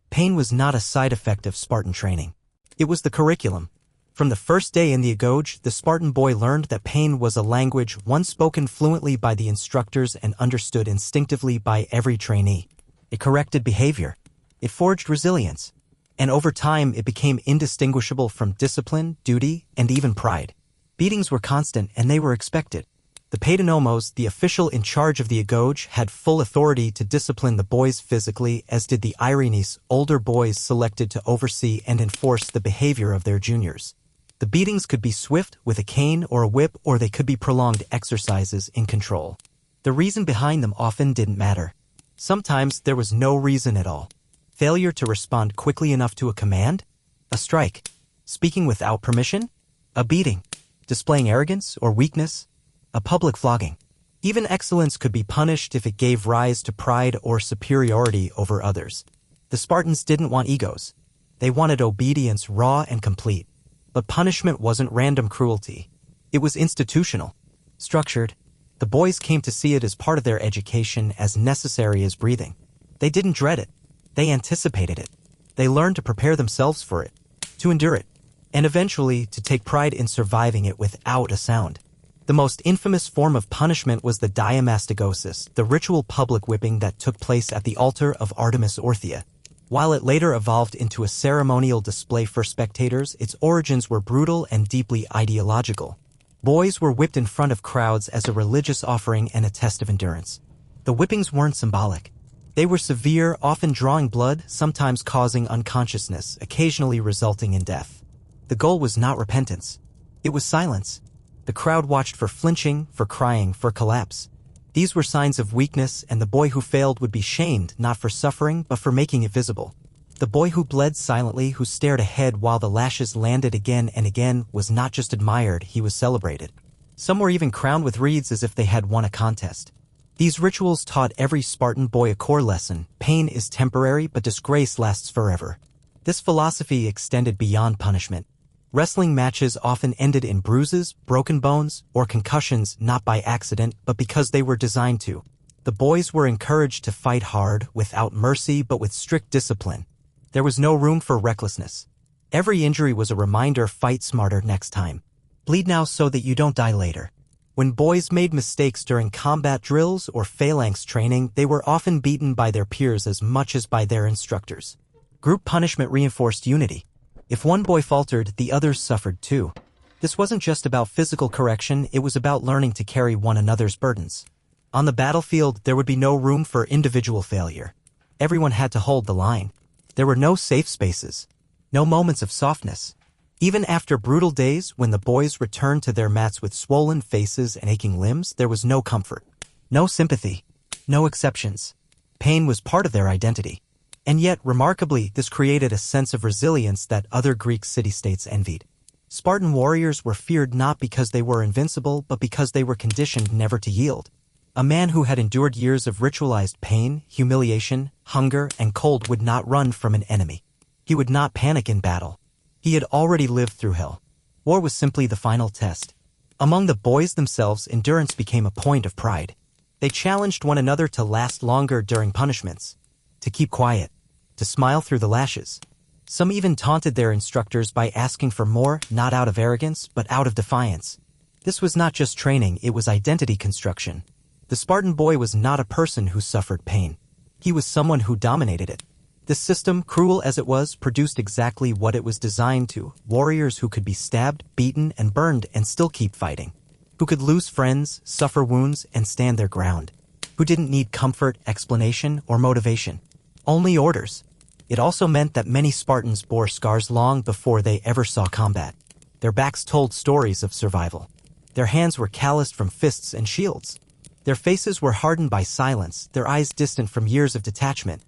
Pain was not a side effect of Spartan training. It was the curriculum. From the first day in the Agoge, the Spartan boy learned that pain was a language once spoken fluently by the instructors and understood instinctively by every trainee. It corrected behavior. It forged resilience. And over time, it became indistinguishable from discipline, duty, and even pride. Beatings were constant and they were expected. The Paidonomos, the official in charge of the Agoge, had full authority to discipline the boys physically, as did the Irenes, older boys selected to oversee and enforce the behavior of their juniors. The beatings could be swift, with a cane or a whip, or they could be prolonged exercises in control. The reason behind them often didn't matter. Sometimes there was no reason at all. Failure to respond quickly enough to a command? A strike. Speaking without permission? A beating. Displaying arrogance or weakness? A public flogging. Even excellence could be punished if it gave rise to pride or superiority over others. The Spartans didn't want egos. They wanted obedience raw and complete. But punishment wasn't random cruelty. It was institutional, structured. The boys came to see it as part of their education, as necessary as breathing. They didn't dread it. They anticipated it. They learned to prepare themselves for it, to endure it, and eventually to take pride in surviving it without a sound. The most infamous form of punishment was the diamastagosis, the ritual public whipping that took place at the altar of Artemis Orthia. While it later evolved into a ceremonial display for spectators, its origins were brutal and deeply ideological. Boys were whipped in front of crowds as a religious offering and a test of endurance. The whippings weren't symbolic. They were severe, often drawing blood, sometimes causing unconsciousness, occasionally resulting in death. The goal was not repentance. It was silence. The crowd watched for flinching, for crying, for collapse. These were signs of weakness, and the boy who failed would be shamed, not for suffering, but for making it visible. The boy who bled silently, who stared ahead while the lashes landed again and again, was not just admired, he was celebrated. Some were even crowned with wreaths as if they had won a contest. These rituals taught every Spartan boy a core lesson: pain is temporary, but disgrace lasts forever. This philosophy extended beyond punishment. Wrestling matches often ended in bruises, broken bones, or concussions, not by accident, but because they were designed to. The boys were encouraged to fight hard, without mercy, but with strict discipline. There was no room for recklessness. Every injury was a reminder: fight smarter next time. Bleed now so that you don't die later. When boys made mistakes during combat drills or phalanx training, they were often beaten by their peers as much as by their instructors. Group punishment reinforced unity. If one boy faltered, the others suffered too. This wasn't just about physical correction, it was about learning to carry one another's burdens. On the battlefield, there would be no room for individual failure. Everyone had to hold the line. There were no safe spaces, no moments of softness. Even after brutal days, when the boys returned to their mats with swollen faces and aching limbs, there was no comfort, no sympathy, no exceptions. Pain was part of their identity. And yet, remarkably, this created a sense of resilience that other Greek city-states envied. Spartan warriors were feared not because they were invincible, but because they were conditioned never to yield. A man who had endured years of ritualized pain, humiliation, hunger, and cold would not run from an enemy. He would not panic in battle. He had already lived through hell. War was simply the final test. Among the boys themselves, endurance became a point of pride. They challenged one another to last longer during punishments, to keep quiet, to smile through the lashes. Some even taunted their instructors by asking for more, not out of arrogance, but out of defiance. This was not just training, it was identity construction. The Spartan boy was not a person who suffered pain. He was someone who dominated it. This system, cruel as it was, produced exactly what it was designed to: warriors who could be stabbed, beaten, and burned and still keep fighting. Who could lose friends, suffer wounds, and stand their ground. Who didn't need comfort, explanation, or motivation. Only orders. It also meant that many Spartans bore scars long before they ever saw combat. Their backs told stories of survival. Their hands were calloused from fists and shields. Their faces were hardened by silence, their eyes distant from years of detachment.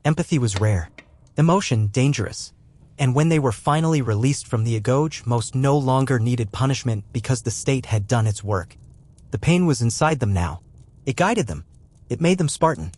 Empathy was rare. Emotion dangerous. And when they were finally released from the Agoge, most no longer needed punishment because the state had done its work. The pain was inside them now. It guided them. It made them Spartan.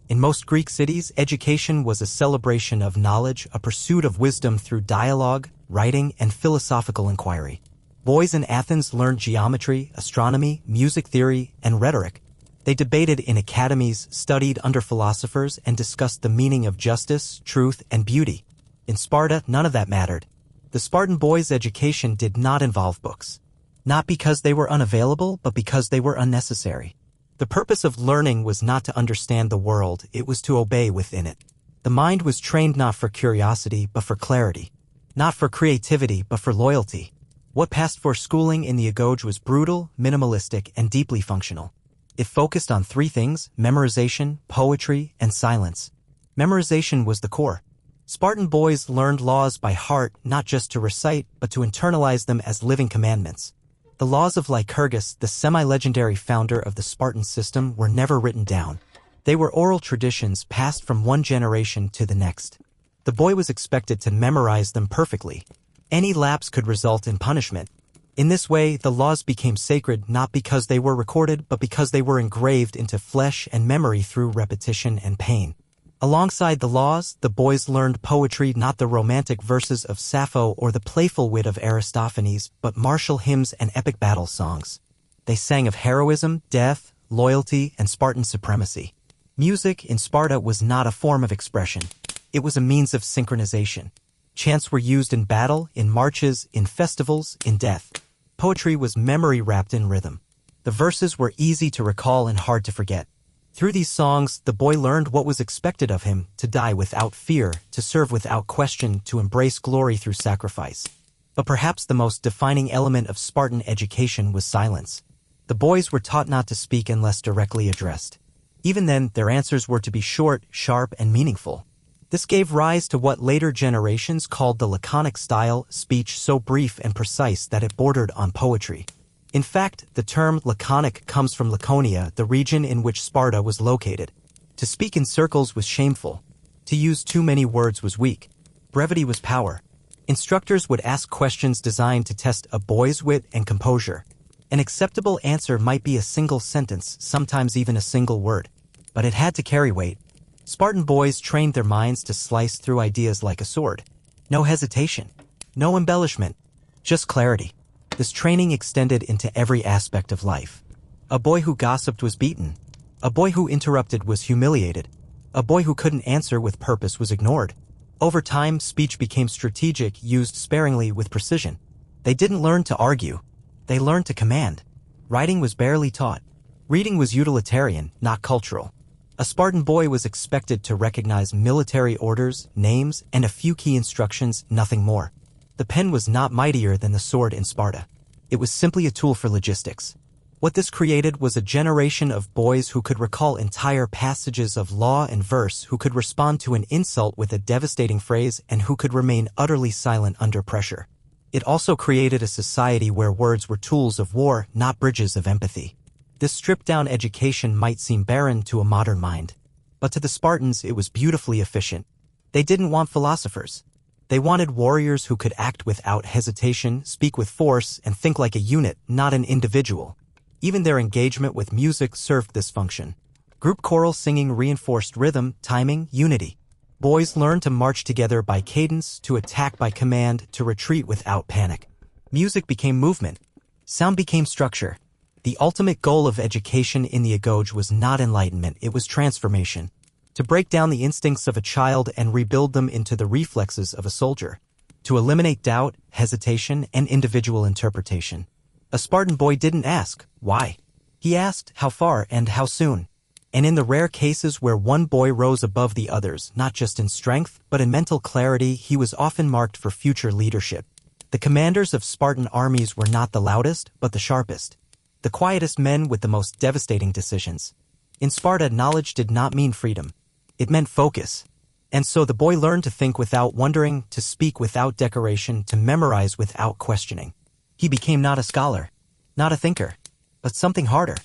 In most Greek cities, education was a celebration of knowledge, a pursuit of wisdom through dialogue, writing, and philosophical inquiry. Boys in Athens learned geometry, astronomy, music theory, and rhetoric. They debated in academies, studied under philosophers, and discussed the meaning of justice, truth, and beauty. In Sparta, none of that mattered. The Spartan boys' education did not involve books. Not because they were unavailable, but because they were unnecessary. The purpose of learning was not to understand the world, it was to obey within it. The mind was trained not for curiosity, but for clarity. Not for creativity, but for loyalty. What passed for schooling in the Agoge was brutal, minimalistic, and deeply functional. It focused on three things: memorization, poetry, and silence. Memorization was the core. Spartan boys learned laws by heart, not just to recite, but to internalize them as living commandments. The laws of Lycurgus, the semi-legendary founder of the Spartan system, were never written down. They were oral traditions passed from one generation to the next. The boy was expected to memorize them perfectly. Any lapse could result in punishment. In this way, the laws became sacred not because they were recorded, but because they were engraved into flesh and memory through repetition and pain. Alongside the laws, the boys learned poetry, not the romantic verses of Sappho or the playful wit of Aristophanes, but martial hymns and epic battle songs. They sang of heroism, death, loyalty, and Spartan supremacy. Music in Sparta was not a form of expression. It was a means of synchronization. Chants were used in battle, in marches, in festivals, in death. Poetry was memory wrapped in rhythm. The verses were easy to recall and hard to forget. Through these songs, the boy learned what was expected of him: to die without fear, to serve without question, to embrace glory through sacrifice. But perhaps the most defining element of Spartan education was silence. The boys were taught not to speak unless directly addressed. Even then, their answers were to be short, sharp, and meaningful. This gave rise to what later generations called the laconic style, speech so brief and precise that it bordered on poetry. In fact, the term laconic comes from Laconia, the region in which Sparta was located. To speak in circles was shameful. To use too many words was weak. Brevity was power. Instructors would ask questions designed to test a boy's wit and composure. An acceptable answer might be a single sentence, sometimes even a single word. But it had to carry weight. Spartan boys trained their minds to slice through ideas like a sword. No hesitation. No embellishment. Just clarity. This training extended into every aspect of life. A boy who gossiped was beaten. A boy who interrupted was humiliated. A boy who couldn't answer with purpose was ignored. Over time, speech became strategic, used sparingly with precision. They didn't learn to argue. They learned to command. Writing was barely taught. Reading was utilitarian, not cultural. A Spartan boy was expected to recognize military orders, names, and a few key instructions, nothing more. The pen was not mightier than the sword in Sparta. It was simply a tool for logistics. What this created was a generation of boys who could recall entire passages of law and verse, who could respond to an insult with a devastating phrase, and who could remain utterly silent under pressure. It also created a society where words were tools of war, not bridges of empathy. This stripped-down education might seem barren to a modern mind, but to the Spartans it was beautifully efficient. They didn't want philosophers. They wanted warriors who could act without hesitation, speak with force, and think like a unit, not an individual. Even their engagement with music served this function. Group choral singing reinforced rhythm, timing, unity. Boys learned to march together by cadence, to attack by command, to retreat without panic. Music became movement. Sound became structure. The ultimate goal of education in the Agoge was not enlightenment, it was transformation. To break down the instincts of a child and rebuild them into the reflexes of a soldier. To eliminate doubt, hesitation, and individual interpretation. A Spartan boy didn't ask, why? He asked, how far and how soon? And in the rare cases where one boy rose above the others, not just in strength, but in mental clarity, he was often marked for future leadership. The commanders of Spartan armies were not the loudest, but the sharpest. The quietest men with the most devastating decisions. In Sparta, knowledge did not mean freedom. It meant focus. And so the boy learned to think without wondering, to speak without decoration, to memorize without questioning. He became not a scholar, not a thinker, but something harder,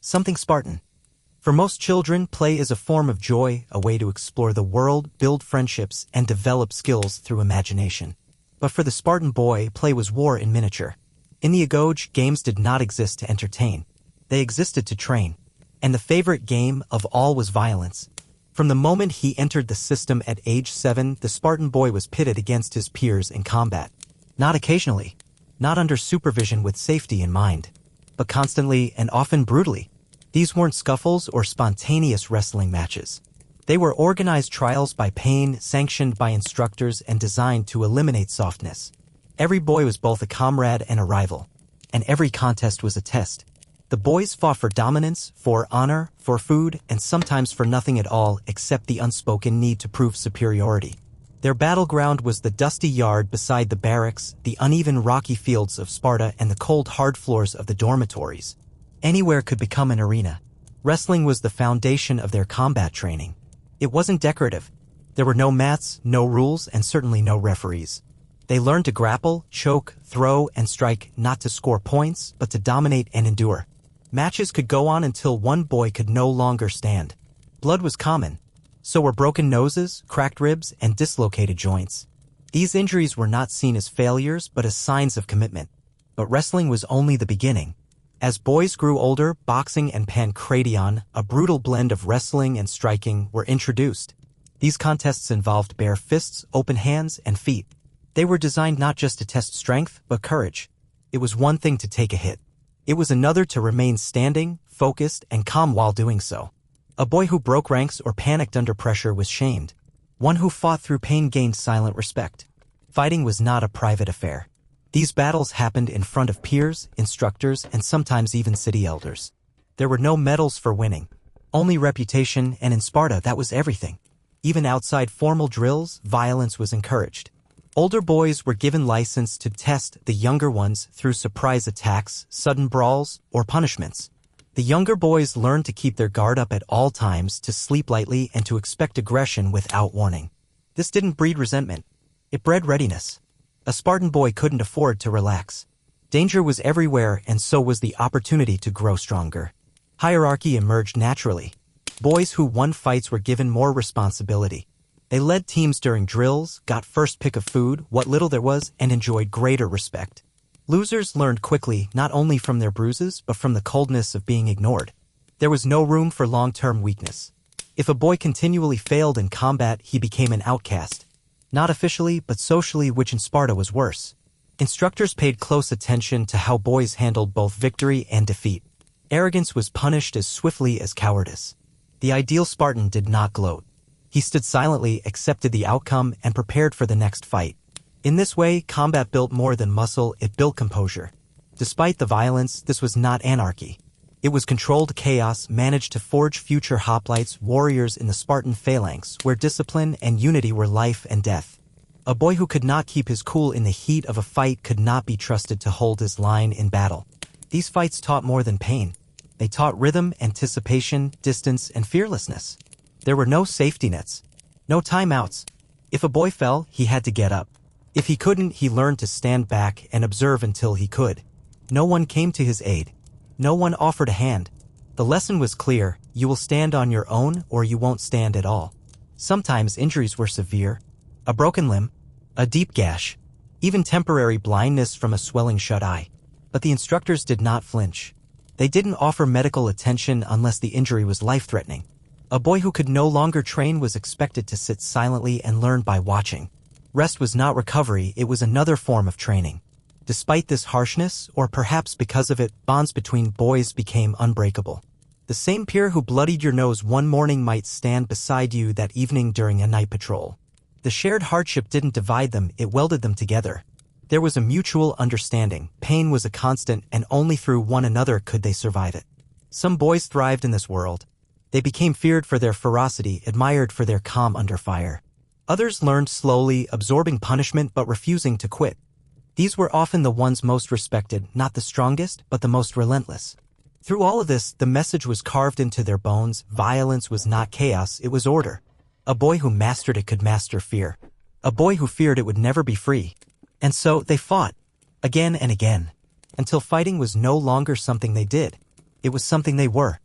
something Spartan. For most children, play is a form of joy, a way to explore the world, build friendships, and develop skills through imagination. But for the Spartan boy, play was war in miniature. In the Agoge, games did not exist to entertain. They existed to train. And the favorite game of all was violence. From the moment he entered the system at age 7, the Spartan boy was pitted against his peers in combat. Not occasionally. Not under supervision with safety in mind, but constantly and often brutally. These weren't scuffles or spontaneous wrestling matches. They were organized trials by pain, sanctioned by instructors, and designed to eliminate softness. Every boy was both a comrade and a rival, and every contest was a test. The boys fought for dominance, for honor, for food, and sometimes for nothing at all except the unspoken need to prove superiority. Their battleground was the dusty yard beside the barracks, the uneven rocky fields of Sparta, and the cold hard floors of the dormitories. Anywhere could become an arena. Wrestling was the foundation of their combat training. It wasn't decorative. There were no mats, no rules, and certainly no referees. They learned to grapple, choke, throw, and strike, not to score points, but to dominate and endure. Matches could go on until one boy could no longer stand. Blood was common. So were broken noses, cracked ribs, and dislocated joints. These injuries were not seen as failures, but as signs of commitment. But wrestling was only the beginning. As boys grew older, boxing and pancration, a brutal blend of wrestling and striking, were introduced. These contests involved bare fists, open hands, and feet. They were designed not just to test strength, but courage. It was one thing to take a hit. It was another to remain standing, focused, and calm while doing so. A boy who broke ranks or panicked under pressure was shamed. One who fought through pain gained silent respect. Fighting was not a private affair. These battles happened in front of peers, instructors, and sometimes even city elders. There were no medals for winning, only reputation, and in Sparta that was everything. Even outside formal drills, violence was encouraged. Older boys were given license to test the younger ones through surprise attacks, sudden brawls, or punishments. The younger boys learned to keep their guard up at all times, to sleep lightly, and to expect aggression without warning. This didn't breed resentment. It bred readiness. A Spartan boy couldn't afford to relax. Danger was everywhere, and so was the opportunity to grow stronger. Hierarchy emerged naturally. Boys who won fights were given more responsibility. They led teams during drills, got first pick of food, what little there was, and enjoyed greater respect. Losers learned quickly, not only from their bruises, but from the coldness of being ignored. There was no room for long-term weakness. If a boy continually failed in combat, he became an outcast. Not officially, but socially, which in Sparta was worse. Instructors paid close attention to how boys handled both victory and defeat. Arrogance was punished as swiftly as cowardice. The ideal Spartan did not gloat. He stood silently, accepted the outcome, and prepared for the next fight. In this way, combat built more than muscle, it built composure. Despite the violence, this was not anarchy. It was controlled chaos managed to forge future hoplites, warriors in the Spartan phalanx, where discipline and unity were life and death. A boy who could not keep his cool in the heat of a fight could not be trusted to hold his line in battle. These fights taught more than pain. They taught rhythm, anticipation, distance, and fearlessness. There were no safety nets, no timeouts. If a boy fell, he had to get up. If he couldn't, he learned to stand back and observe until he could. No one came to his aid. No one offered a hand. The lesson was clear: you will stand on your own or you won't stand at all. Sometimes injuries were severe. A broken limb, a deep gash, even temporary blindness from a swelling shut eye. But the instructors did not flinch. They didn't offer medical attention unless the injury was life-threatening. A boy who could no longer train was expected to sit silently and learn by watching. Rest was not recovery, it was another form of training. Despite this harshness, or perhaps because of it, bonds between boys became unbreakable. The same peer who bloodied your nose one morning might stand beside you that evening during a night patrol. The shared hardship didn't divide them, it welded them together. There was a mutual understanding, pain was a constant, and only through one another could they survive it. Some boys thrived in this world. They became feared for their ferocity, admired for their calm under fire. Others learned slowly, absorbing punishment but refusing to quit. These were often the ones most respected, not the strongest, but the most relentless. Through all of this, the message was carved into their bones: violence was not chaos, it was order. A boy who mastered it could master fear. A boy who feared it would never be free. And so they fought, again and again, until fighting was no longer something they did. It was something they were.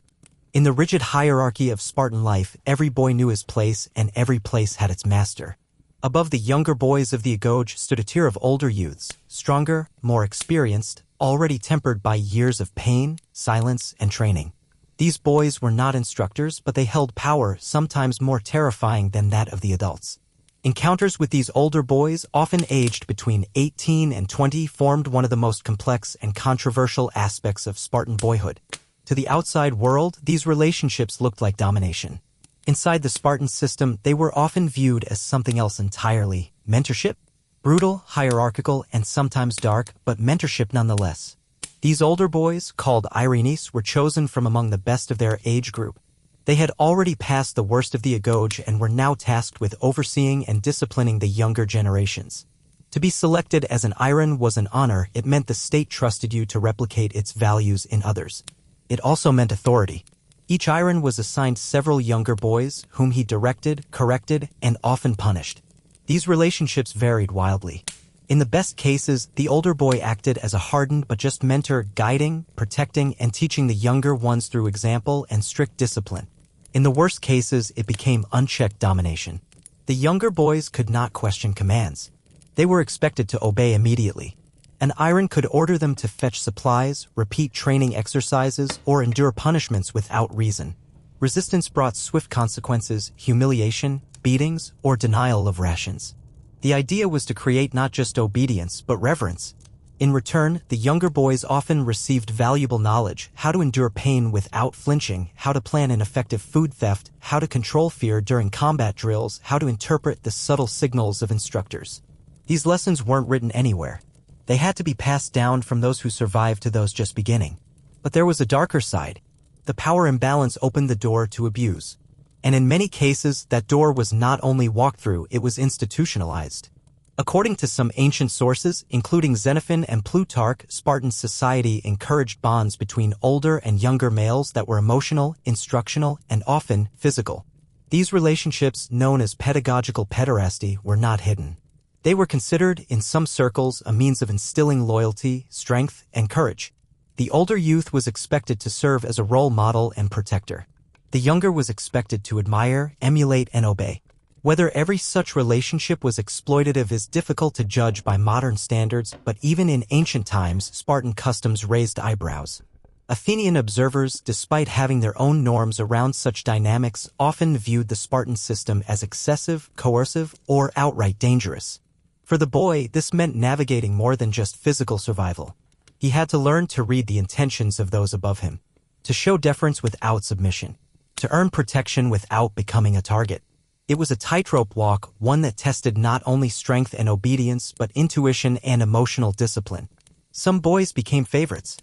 In the rigid hierarchy of Spartan life, every boy knew his place and every place had its master. Above the younger boys of the Agoge stood a tier of older youths, stronger, more experienced, already tempered by years of pain, silence, and training. These boys were not instructors, but they held power, sometimes more terrifying than that of the adults. Encounters with these older boys, often aged between 18 and 20, formed one of the most complex and controversial aspects of Spartan boyhood. To the outside world, these relationships looked like domination. Inside the Spartan system, they were often viewed as something else entirely: mentorship. Brutal, hierarchical, and sometimes dark, but mentorship nonetheless. These older boys, called Irenes, were chosen from among the best of their age group. They had already passed the worst of the Agoge and were now tasked with overseeing and disciplining the younger generations. To be selected as an Iron was an honor. It meant the state trusted you to replicate its values in others. It also meant authority. Each Iron was assigned several younger boys, whom he directed, corrected, and often punished. These relationships varied wildly. In the best cases, the older boy acted as a hardened but just mentor, guiding, protecting, and teaching the younger ones through example and strict discipline. In the worst cases, it became unchecked domination. The younger boys could not question commands. They were expected to obey immediately. An Iron could order them to fetch supplies, repeat training exercises, or endure punishments without reason. Resistance brought swift consequences: humiliation, beatings, or denial of rations. The idea was to create not just obedience, but reverence. In return, the younger boys often received valuable knowledge: how to endure pain without flinching, how to plan an effective food theft, how to control fear during combat drills, how to interpret the subtle signals of instructors. These lessons weren't written anywhere. They had to be passed down from those who survived to those just beginning. But there was a darker side. The power imbalance opened the door to abuse. And in many cases, that door was not only walked through, it was institutionalized. According to some ancient sources, including Xenophon and Plutarch, Spartan society encouraged bonds between older and younger males that were emotional, instructional, and often physical. These relationships, known as pedagogical pederasty, were not hidden. They were considered, in some circles, a means of instilling loyalty, strength, and courage. The older youth was expected to serve as a role model and protector. The younger was expected to admire, emulate, and obey. Whether every such relationship was exploitative is difficult to judge by modern standards, but even in ancient times, Spartan customs raised eyebrows. Athenian observers, despite having their own norms around such dynamics, often viewed the Spartan system as excessive, coercive, or outright dangerous. For the boy, this meant navigating more than just physical survival. He had to learn to read the intentions of those above him, to show deference without submission, to earn protection without becoming a target. It was a tightrope walk, one that tested not only strength and obedience, but intuition and emotional discipline. Some boys became favorites.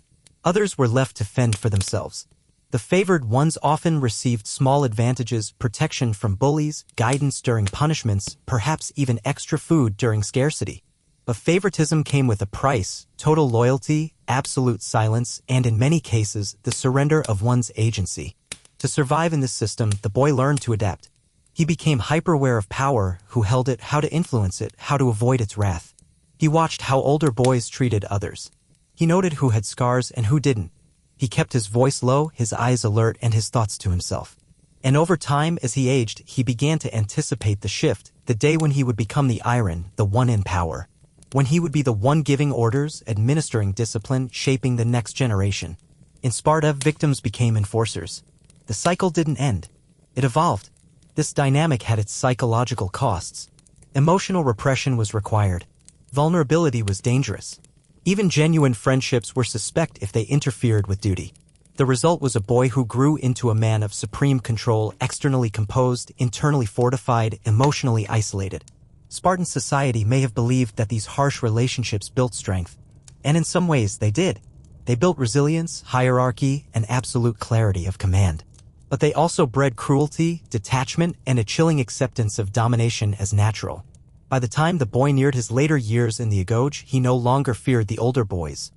Others were left to fend for themselves. The favored ones often received small advantages, protection from bullies, guidance during punishments, perhaps even extra food during scarcity. But favoritism came with a price: total loyalty, absolute silence, and in many cases, the surrender of one's agency. To survive in this system, the boy learned to adapt. He became hyper-aware of power, who held it, how to influence it, how to avoid its wrath. He watched how older boys treated others. He noted who had scars and who didn't. He kept his voice low, his eyes alert, and his thoughts to himself. And over time, as he aged, he began to anticipate the shift, the day when he would become the iron, the one in power. When he would be the one giving orders, administering discipline, shaping the next generation. In Sparta, victims became enforcers. The cycle didn't end. It evolved. This dynamic had its psychological costs. Emotional repression was required. Vulnerability was dangerous. Even genuine friendships were suspect if they interfered with duty. The result was a boy who grew into a man of supreme control, externally composed, internally fortified, emotionally isolated. Spartan society may have believed that these harsh relationships built strength. And in some ways, they did. They built resilience, hierarchy, and absolute clarity of command. But they also bred cruelty, detachment, and a chilling acceptance of domination as natural. By the time the boy neared his later years in the Agoge, he no longer feared the older boys.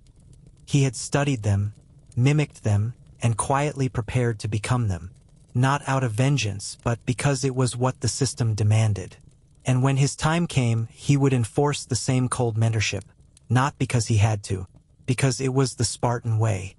He had studied them, mimicked them, and quietly prepared to become them. Not out of vengeance, but because it was what the system demanded. And when his time came, he would enforce the same cold mentorship. Not because he had to, because it was the Spartan way.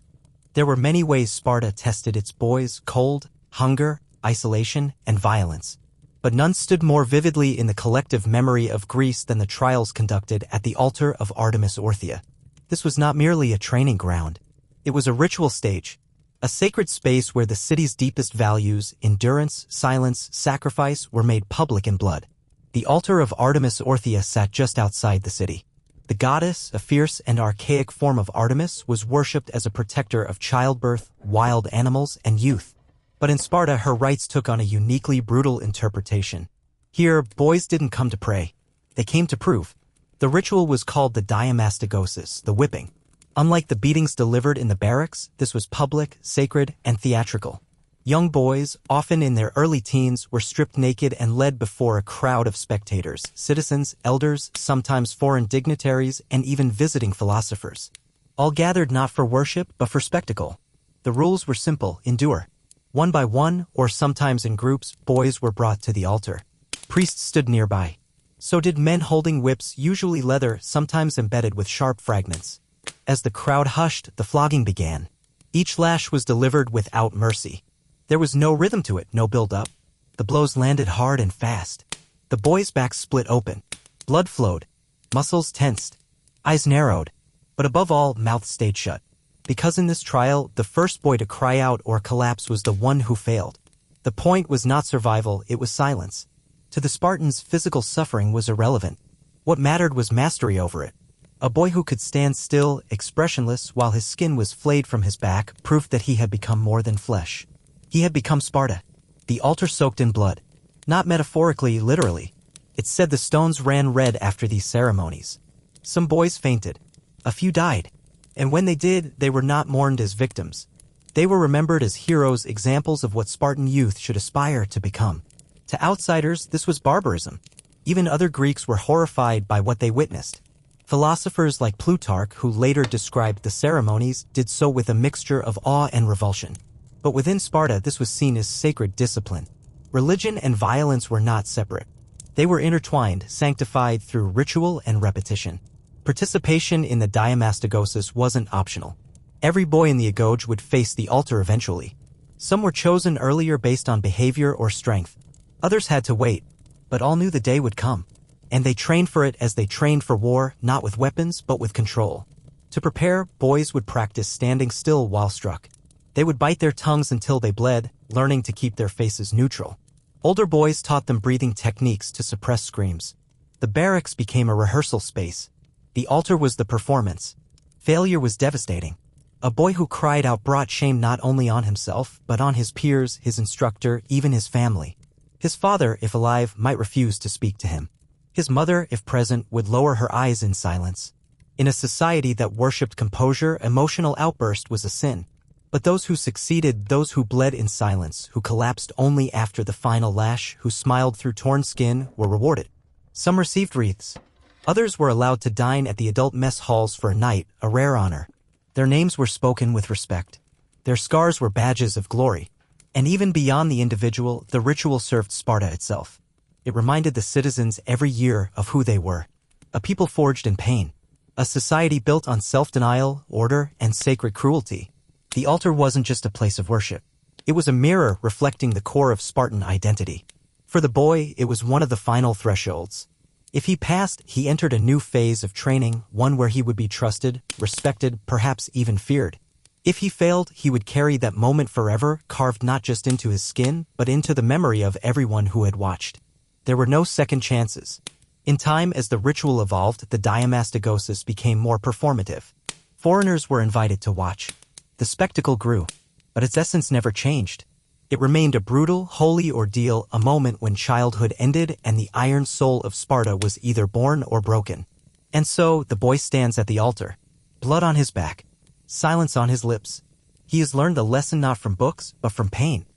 There were many ways Sparta tested its boys: cold, hunger, isolation, and violence. But none stood more vividly in the collective memory of Greece than the trials conducted at the altar of Artemis Orthia. This was not merely a training ground. It was a ritual stage, a sacred space where the city's deepest values, endurance, silence, sacrifice, were made public in blood. The altar of Artemis Orthia sat just outside the city. The goddess, a fierce and archaic form of Artemis, was worshipped as a protector of childbirth, wild animals, and youth. But in Sparta, her rites took on a uniquely brutal interpretation. Here, boys didn't come to pray. They came to prove. The ritual was called the diamastagosis, the whipping. Unlike the beatings delivered in the barracks, this was public, sacred, and theatrical. Young boys, often in their early teens, were stripped naked and led before a crowd of spectators, citizens, elders, sometimes foreign dignitaries, and even visiting philosophers. All gathered not for worship, but for spectacle. The rules were simple: endure. One by one, or sometimes in groups, boys were brought to the altar. Priests stood nearby. So did men holding whips, usually leather, sometimes embedded with sharp fragments. As the crowd hushed, the flogging began. Each lash was delivered without mercy. There was no rhythm to it, no build-up. The blows landed hard and fast. The boy's back split open. Blood flowed. Muscles tensed. Eyes narrowed. But above all, mouth stayed shut. Because in this trial, the first boy to cry out or collapse was the one who failed. The point was not survival, it was silence. To the Spartans, physical suffering was irrelevant. What mattered was mastery over it. A boy who could stand still, expressionless, while his skin was flayed from his back, proved that he had become more than flesh. He had become Sparta. The altar soaked in blood. Not metaphorically, literally. It said the stones ran red after these ceremonies. Some boys fainted. A few died. And when they did, they were not mourned as victims. They were remembered as heroes, examples of what Spartan youth should aspire to become. To outsiders, this was barbarism. Even other Greeks were horrified by what they witnessed. Philosophers like Plutarch, who later described the ceremonies, did so with a mixture of awe and revulsion. But within Sparta, this was seen as sacred discipline. Religion and violence were not separate. They were intertwined, sanctified through ritual and repetition. Participation in the diamastagosis wasn't optional. Every boy in the Agoge would face the altar eventually. Some were chosen earlier based on behavior or strength. Others had to wait, but all knew the day would come. And they trained for it as they trained for war, not with weapons, but with control. To prepare, boys would practice standing still while struck. They would bite their tongues until they bled, learning to keep their faces neutral. Older boys taught them breathing techniques to suppress screams. The barracks became a rehearsal space. The altar was the performance. Failure was devastating. A boy who cried out brought shame not only on himself, but on his peers, his instructor, even his family. His father, if alive, might refuse to speak to him. His mother, if present, would lower her eyes in silence. In a society that worshipped composure, emotional outburst was a sin. But those who succeeded, those who bled in silence, who collapsed only after the final lash, who smiled through torn skin, were rewarded. Some received wreaths. Others were allowed to dine at the adult mess halls for a night, a rare honor. Their names were spoken with respect. Their scars were badges of glory. And even beyond the individual, the ritual served Sparta itself. It reminded the citizens every year of who they were. A people forged in pain. A society built on self-denial, order, and sacred cruelty. The altar wasn't just a place of worship. It was a mirror reflecting the core of Spartan identity. For the boy, it was one of the final thresholds. If he passed, he entered a new phase of training, one where he would be trusted, respected, perhaps even feared. If he failed, he would carry that moment forever, carved not just into his skin, but into the memory of everyone who had watched. There were no second chances. In time, as the ritual evolved, the diamastagosis became more performative. Foreigners were invited to watch. The spectacle grew, but its essence never changed. It remained a brutal, holy ordeal, a moment when childhood ended and the iron soul of Sparta was either born or broken. And so, the boy stands at the altar. Blood on his back. Silence on his lips. He has learned the lesson not from books, but from pain.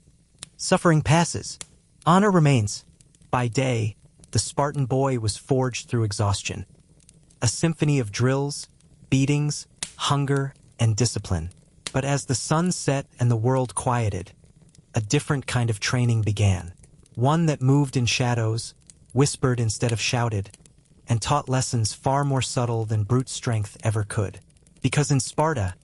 Suffering passes. Honor remains. By day, the Spartan boy was forged through exhaustion. A symphony of drills, beatings, hunger, and discipline. But as the sun set and the world quieted, a different kind of training began. One that moved in shadows, whispered instead of shouted, and taught lessons far more subtle than brute strength ever could. Because in Sparta,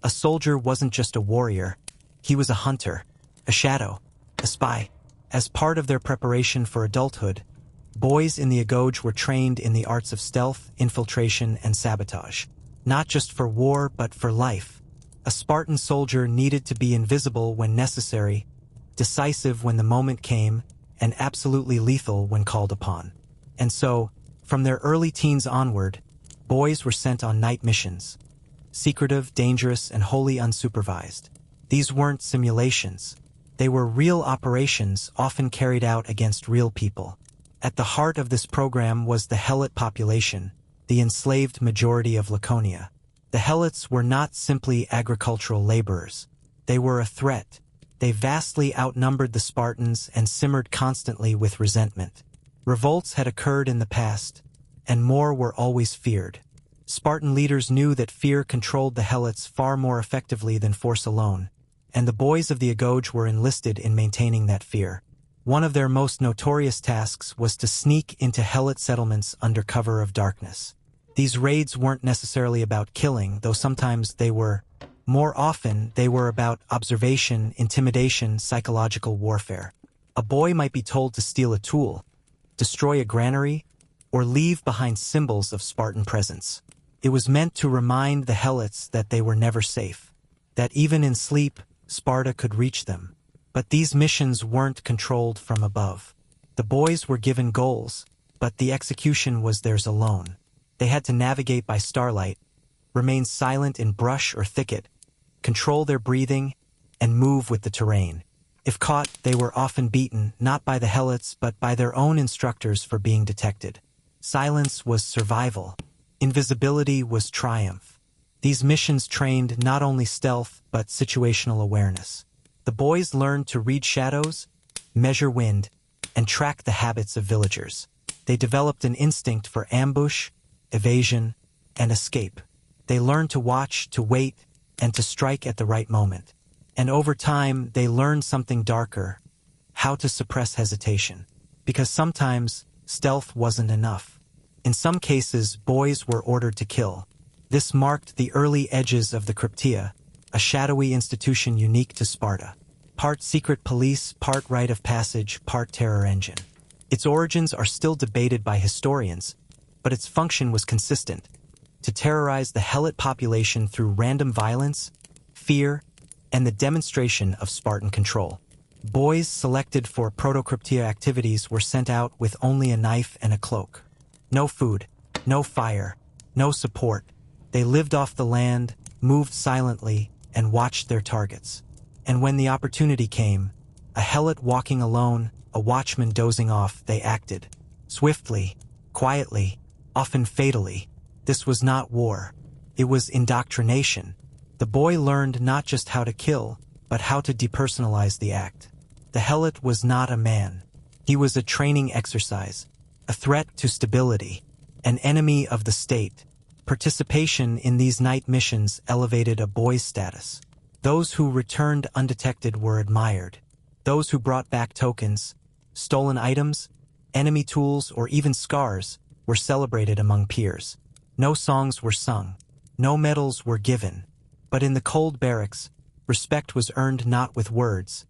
a soldier wasn't just a warrior. He was a hunter, a shadow, a spy. As part of their preparation for adulthood, boys in the Agoge were trained in the arts of stealth, infiltration, and sabotage. Not just for war, but for life. A Spartan soldier needed to be invisible when necessary, decisive when the moment came, and absolutely lethal when called upon. And so, from their early teens onward, boys were sent on night missions. Secretive, dangerous, and wholly unsupervised. These weren't simulations. They were real operations, often carried out against real people. At the heart of this program was the Helot population, the enslaved majority of Laconia. The Helots were not simply agricultural laborers. They were a threat. They vastly outnumbered the Spartans and simmered constantly with resentment. Revolts had occurred in the past, and more were always feared. Spartan leaders knew that fear controlled the Helots far more effectively than force alone, and the boys of the Agoge were enlisted in maintaining that fear. One of their most notorious tasks was to sneak into Helot settlements under cover of darkness. These raids weren't necessarily about killing, though sometimes they were. More often, they were about observation, intimidation, psychological warfare. A boy might be told to steal a tool, destroy a granary, or leave behind symbols of Spartan presence. It was meant to remind the Helots that they were never safe, that even in sleep, Sparta could reach them. But these missions weren't controlled from above. The boys were given goals, but the execution was theirs alone. They had to navigate by starlight, remain silent in brush or thicket, control their breathing, and move with the terrain. If caught, they were often beaten, not by the Helots, but by their own instructors for being detected. Silence was survival. Invisibility was triumph. These missions trained not only stealth, but situational awareness. The boys learned to read shadows, measure wind, and track the habits of villagers. They developed an instinct for ambush, evasion, and escape. They learned to watch, to wait, and to strike at the right moment. And over time, they learned something darker, how to suppress hesitation. Because sometimes, stealth wasn't enough. In some cases, boys were ordered to kill. This marked the early edges of the Krypteia, a shadowy institution unique to Sparta. Part secret police, part rite of passage, part terror engine. Its origins are still debated by historians, but its function was consistent: to terrorize the Helot population through random violence, fear, and the demonstration of Spartan control. Boys selected for proto-Krypteia activities were sent out with only a knife and a cloak. No food, no fire, no support. They lived off the land, moved silently, and watched their targets. And when the opportunity came, a Helot walking alone, a watchman dozing off, they acted. Swiftly, quietly, often fatally. This was not war. It was indoctrination. The boy learned not just how to kill, but how to depersonalize the act. The helot was not a man. He was a training exercise, a threat to stability, an enemy of the state. Participation in these night missions elevated a boy's status. Those who returned undetected were admired. Those who brought back tokens, stolen items, enemy tools, or even scars were celebrated among peers. No songs were sung. No medals were given. But in the cold barracks, respect was earned not with words,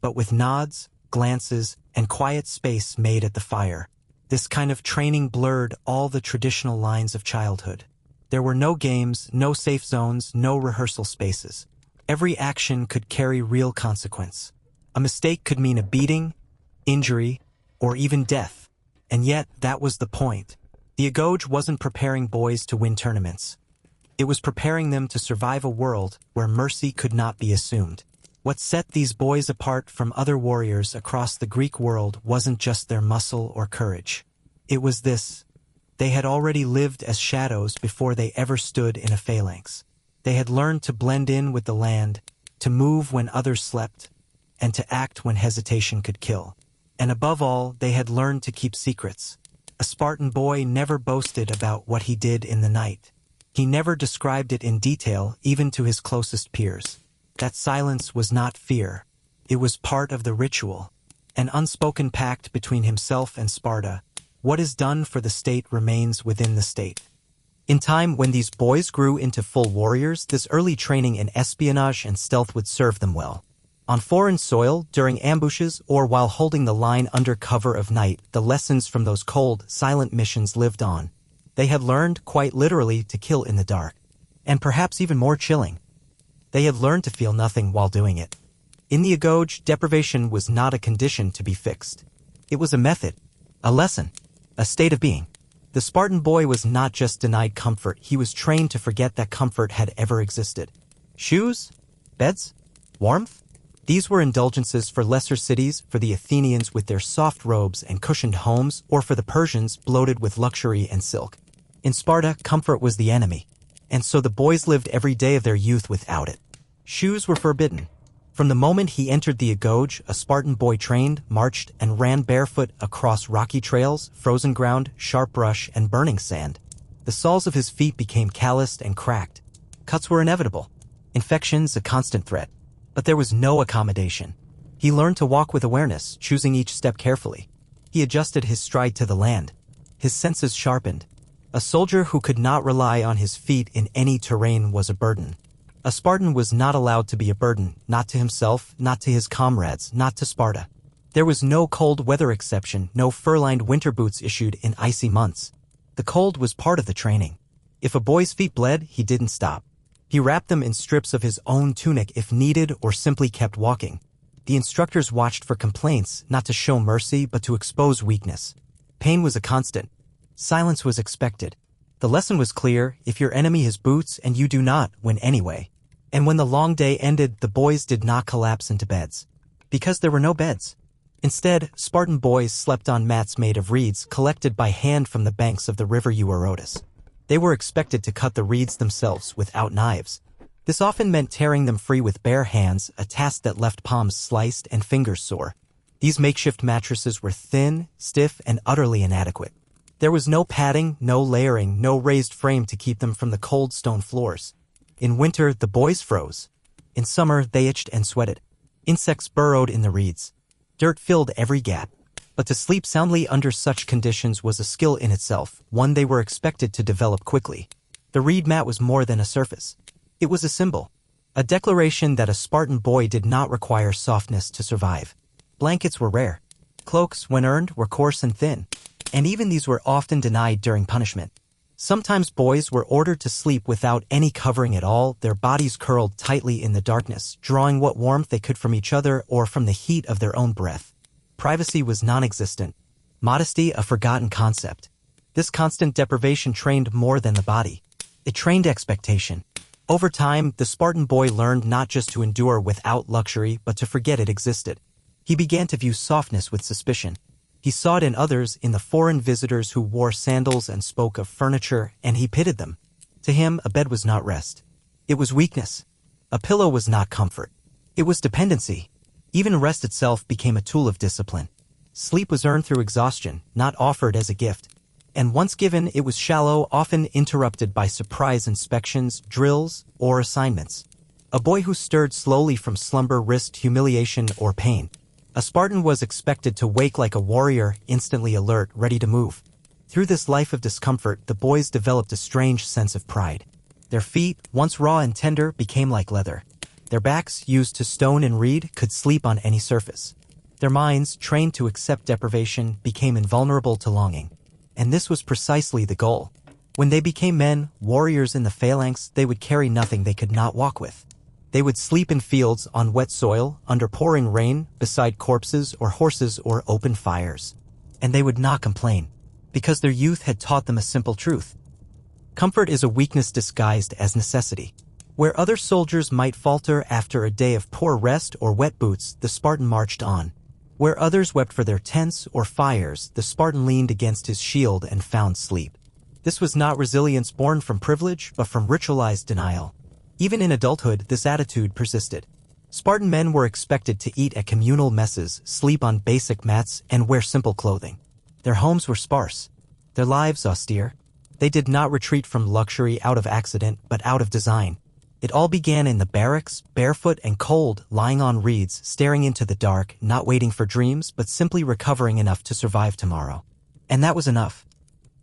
but with nods, glances, and quiet space made at the fire. This kind of training blurred all the traditional lines of childhood. There were no games, no safe zones, no rehearsal spaces. Every action could carry real consequence. A mistake could mean a beating, injury, or even death. And yet, that was the point. The Agoge wasn't preparing boys to win tournaments. It was preparing them to survive a world where mercy could not be assumed. What set these boys apart from other warriors across the Greek world wasn't just their muscle or courage. It was this: they had already lived as shadows before they ever stood in a phalanx. They had learned to blend in with the land, to move when others slept, and to act when hesitation could kill. And above all, they had learned to keep secrets. A Spartan boy never boasted about what he did in the night. He never described it in detail, even to his closest peers. That silence was not fear. It was part of the ritual, an unspoken pact between himself and Sparta. What is done for the state remains within the state. In time, when these boys grew into full warriors, this early training in espionage and stealth would serve them well. On foreign soil, during ambushes, or while holding the line under cover of night, the lessons from those cold, silent missions lived on. They had learned, quite literally, to kill in the dark. And perhaps even more chilling, they had learned to feel nothing while doing it. In the Agoge, deprivation was not a condition to be fixed. It was a method, a lesson, a state of being. The Spartan boy was not just denied comfort, he was trained to forget that comfort had ever existed. Shoes? Beds? Warmth? These were indulgences for lesser cities, for the Athenians with their soft robes and cushioned homes, or for the Persians bloated with luxury and silk. In Sparta, comfort was the enemy, and so the boys lived every day of their youth without it. Shoes were forbidden. From the moment he entered the Agoge, a Spartan boy trained, marched, and ran barefoot across rocky trails, frozen ground, sharp brush, and burning sand. The soles of his feet became calloused and cracked. Cuts were inevitable. Infections a constant threat. But there was no accommodation. He learned to walk with awareness, choosing each step carefully. He adjusted his stride to the land. His senses sharpened. A soldier who could not rely on his feet in any terrain was a burden. A Spartan was not allowed to be a burden, not to himself, not to his comrades, not to Sparta. There was no cold weather exception, no fur-lined winter boots issued in icy months. The cold was part of the training. If a boy's feet bled, he didn't stop. He wrapped them in strips of his own tunic if needed, or simply kept walking. The instructors watched for complaints, not to show mercy, but to expose weakness. Pain was a constant. Silence was expected. The lesson was clear: if your enemy has boots and you do not, win anyway. And when the long day ended, the boys did not collapse into beds. Because there were no beds. Instead, Spartan boys slept on mats made of reeds collected by hand from the banks of the river Eurotas. They were expected to cut the reeds themselves without knives. This often meant tearing them free with bare hands, a task that left palms sliced and fingers sore. These makeshift mattresses were thin, stiff, and utterly inadequate. There was no padding, no layering, no raised frame to keep them from the cold stone floors. In winter, the boys froze. In summer, they itched and sweated. Insects burrowed in the reeds. Dirt filled every gap. But to sleep soundly under such conditions was a skill in itself, one they were expected to develop quickly. The reed mat was more than a surface. It was a symbol. A declaration that a Spartan boy did not require softness to survive. Blankets were rare. Cloaks, when earned, were coarse and thin. And even these were often denied during punishment. Sometimes boys were ordered to sleep without any covering at all, their bodies curled tightly in the darkness, drawing what warmth they could from each other or from the heat of their own breath. Privacy was non-existent. Modesty a forgotten concept. This constant deprivation trained more than the body. It trained expectation. Over time, the Spartan boy learned not just to endure without luxury, but to forget it existed. He began to view softness with suspicion. He saw it in others, in the foreign visitors who wore sandals and spoke of furniture, and he pitied them. To him, a bed was not rest. It was weakness. A pillow was not comfort. It was dependency. Even rest itself became a tool of discipline. Sleep was earned through exhaustion, not offered as a gift. And once given, it was shallow, often interrupted by surprise inspections, drills, or assignments. A boy who stirred slowly from slumber risked humiliation or pain. A Spartan was expected to wake like a warrior, instantly alert, ready to move. Through this life of discomfort, the boys developed a strange sense of pride. Their feet, once raw and tender, became like leather. Their backs, used to stone and reed, could sleep on any surface. Their minds, trained to accept deprivation, became invulnerable to longing. And this was precisely the goal. When they became men, warriors in the phalanx, they would carry nothing they could not walk with. They would sleep in fields, on wet soil, under pouring rain, beside corpses or horses or open fires. And they would not complain, because their youth had taught them a simple truth. Comfort is a weakness disguised as necessity. Where other soldiers might falter after a day of poor rest or wet boots, the Spartan marched on. Where others wept for their tents or fires, the Spartan leaned against his shield and found sleep. This was not resilience born from privilege, but from ritualized denial. Even in adulthood, this attitude persisted. Spartan men were expected to eat at communal messes, sleep on basic mats, and wear simple clothing. Their homes were sparse. Their lives austere. They did not retreat from luxury out of accident, but out of design. It all began in the barracks, barefoot and cold, lying on reeds, staring into the dark, not waiting for dreams, but simply recovering enough to survive tomorrow. And that was enough.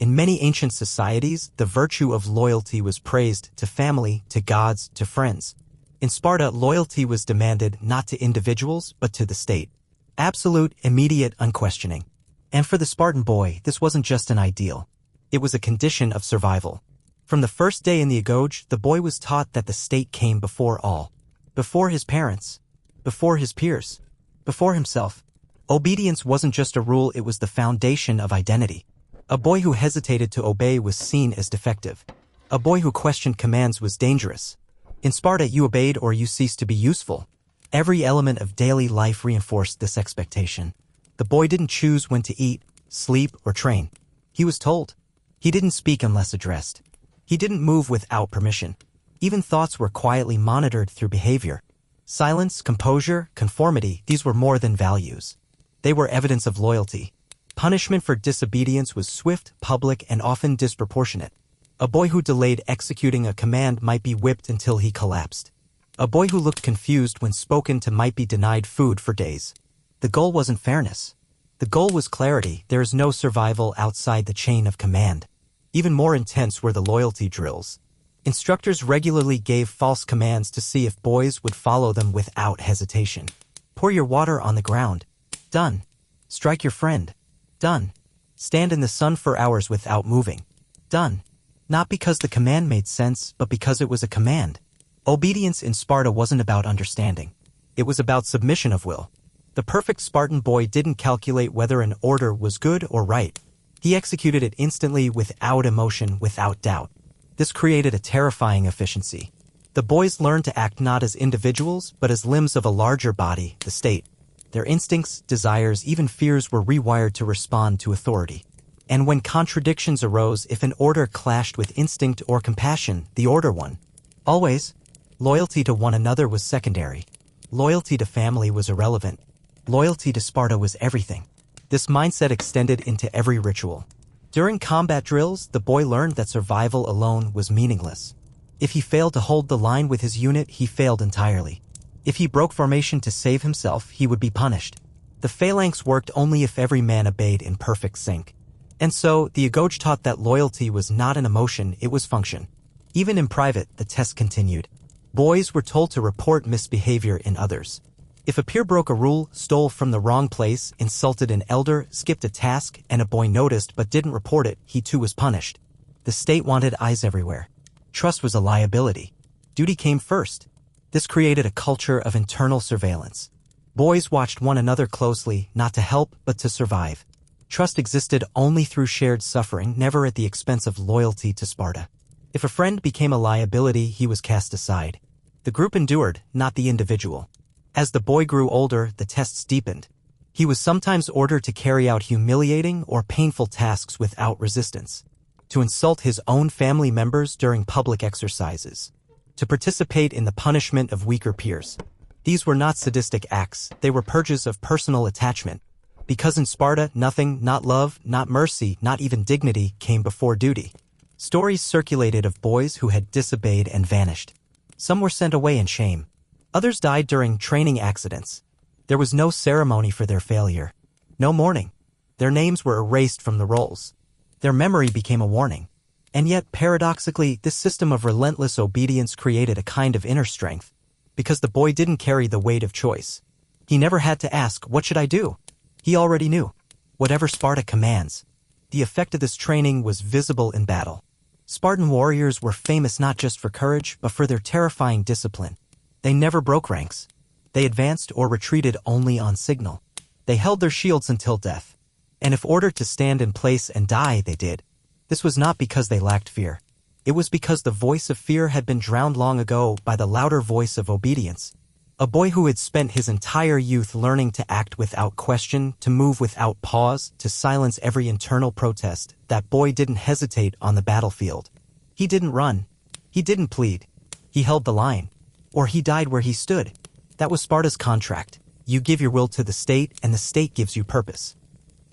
In many ancient societies, the virtue of loyalty was praised to family, to gods, to friends. In Sparta, loyalty was demanded not to individuals, but to the state. Absolute, immediate, unquestioning. And for the Spartan boy, this wasn't just an ideal. It was a condition of survival. From the first day in the Agoge, the boy was taught that the state came before all. Before his parents. Before his peers. Before himself. Obedience wasn't just a rule, it was the foundation of identity. A boy who hesitated to obey was seen as defective. A boy who questioned commands was dangerous. In Sparta, you obeyed or you ceased to be useful. Every element of daily life reinforced this expectation. The boy didn't choose when to eat, sleep, or train. He was told. He didn't speak unless addressed. He didn't move without permission. Even thoughts were quietly monitored through behavior. Silence, composure, conformity, these were more than values. They were evidence of loyalty. Punishment for disobedience was swift, public, and often disproportionate. A boy who delayed executing a command might be whipped until he collapsed. A boy who looked confused when spoken to might be denied food for days. The goal wasn't fairness. The goal was clarity. There is no survival outside the chain of command. Even more intense were the loyalty drills. Instructors regularly gave false commands to see if boys would follow them without hesitation. Pour your water on the ground. Done. Strike your friend. Done. Stand in the sun for hours without moving. Done. Not because the command made sense, but because it was a command. Obedience in Sparta wasn't about understanding. It was about submission of will. The perfect Spartan boy didn't calculate whether an order was good or right. He executed it instantly, without emotion, without doubt. This created a terrifying efficiency. The boys learned to act not as individuals, but as limbs of a larger body, the state. Their instincts, desires, even fears were rewired to respond to authority. And when contradictions arose, if an order clashed with instinct or compassion, the order won. Always. Loyalty to one another was secondary. Loyalty to family was irrelevant. Loyalty to Sparta was everything. This mindset extended into every ritual. During combat drills, the boy learned that survival alone was meaningless. If he failed to hold the line with his unit, he failed entirely. If he broke formation to save himself, he would be punished. The phalanx worked only if every man obeyed in perfect sync. And so, the Agoge taught that loyalty was not an emotion, it was function. Even in private, the test continued. Boys were told to report misbehavior in others. If a peer broke a rule, stole from the wrong place, insulted an elder, skipped a task, and a boy noticed but didn't report it, he too was punished. The state wanted eyes everywhere. Trust was a liability. Duty came first. This created a culture of internal surveillance. Boys watched one another closely, not to help, but to survive. Trust existed only through shared suffering, never at the expense of loyalty to Sparta. If a friend became a liability, he was cast aside. The group endured, not the individual. As the boy grew older, the tests deepened. He was sometimes ordered to carry out humiliating or painful tasks without resistance, to insult his own family members during public exercises, to participate in the punishment of weaker peers. These were not sadistic acts, they were purges of personal attachment. Because in Sparta, nothing, not love, not mercy, not even dignity, came before duty. Stories circulated of boys who had disobeyed and vanished. Some were sent away in shame. Others died during training accidents. There was no ceremony for their failure. No mourning. Their names were erased from the rolls. Their memory became a warning. And yet, paradoxically, this system of relentless obedience created a kind of inner strength, because the boy didn't carry the weight of choice. He never had to ask, "What should I do?" He already knew. Whatever Sparta commands. The effect of this training was visible in battle. Spartan warriors were famous not just for courage, but for their terrifying discipline. They never broke ranks. They advanced or retreated only on signal. They held their shields until death. And if ordered to stand in place and die, they did. This was not because they lacked fear. It was because the voice of fear had been drowned long ago by the louder voice of obedience. A boy who had spent his entire youth learning to act without question, to move without pause, to silence every internal protest, that boy didn't hesitate on the battlefield. He didn't run. He didn't plead. He held the line. Or he died where he stood. That was Sparta's contract. You give your will to the state, and the state gives you purpose.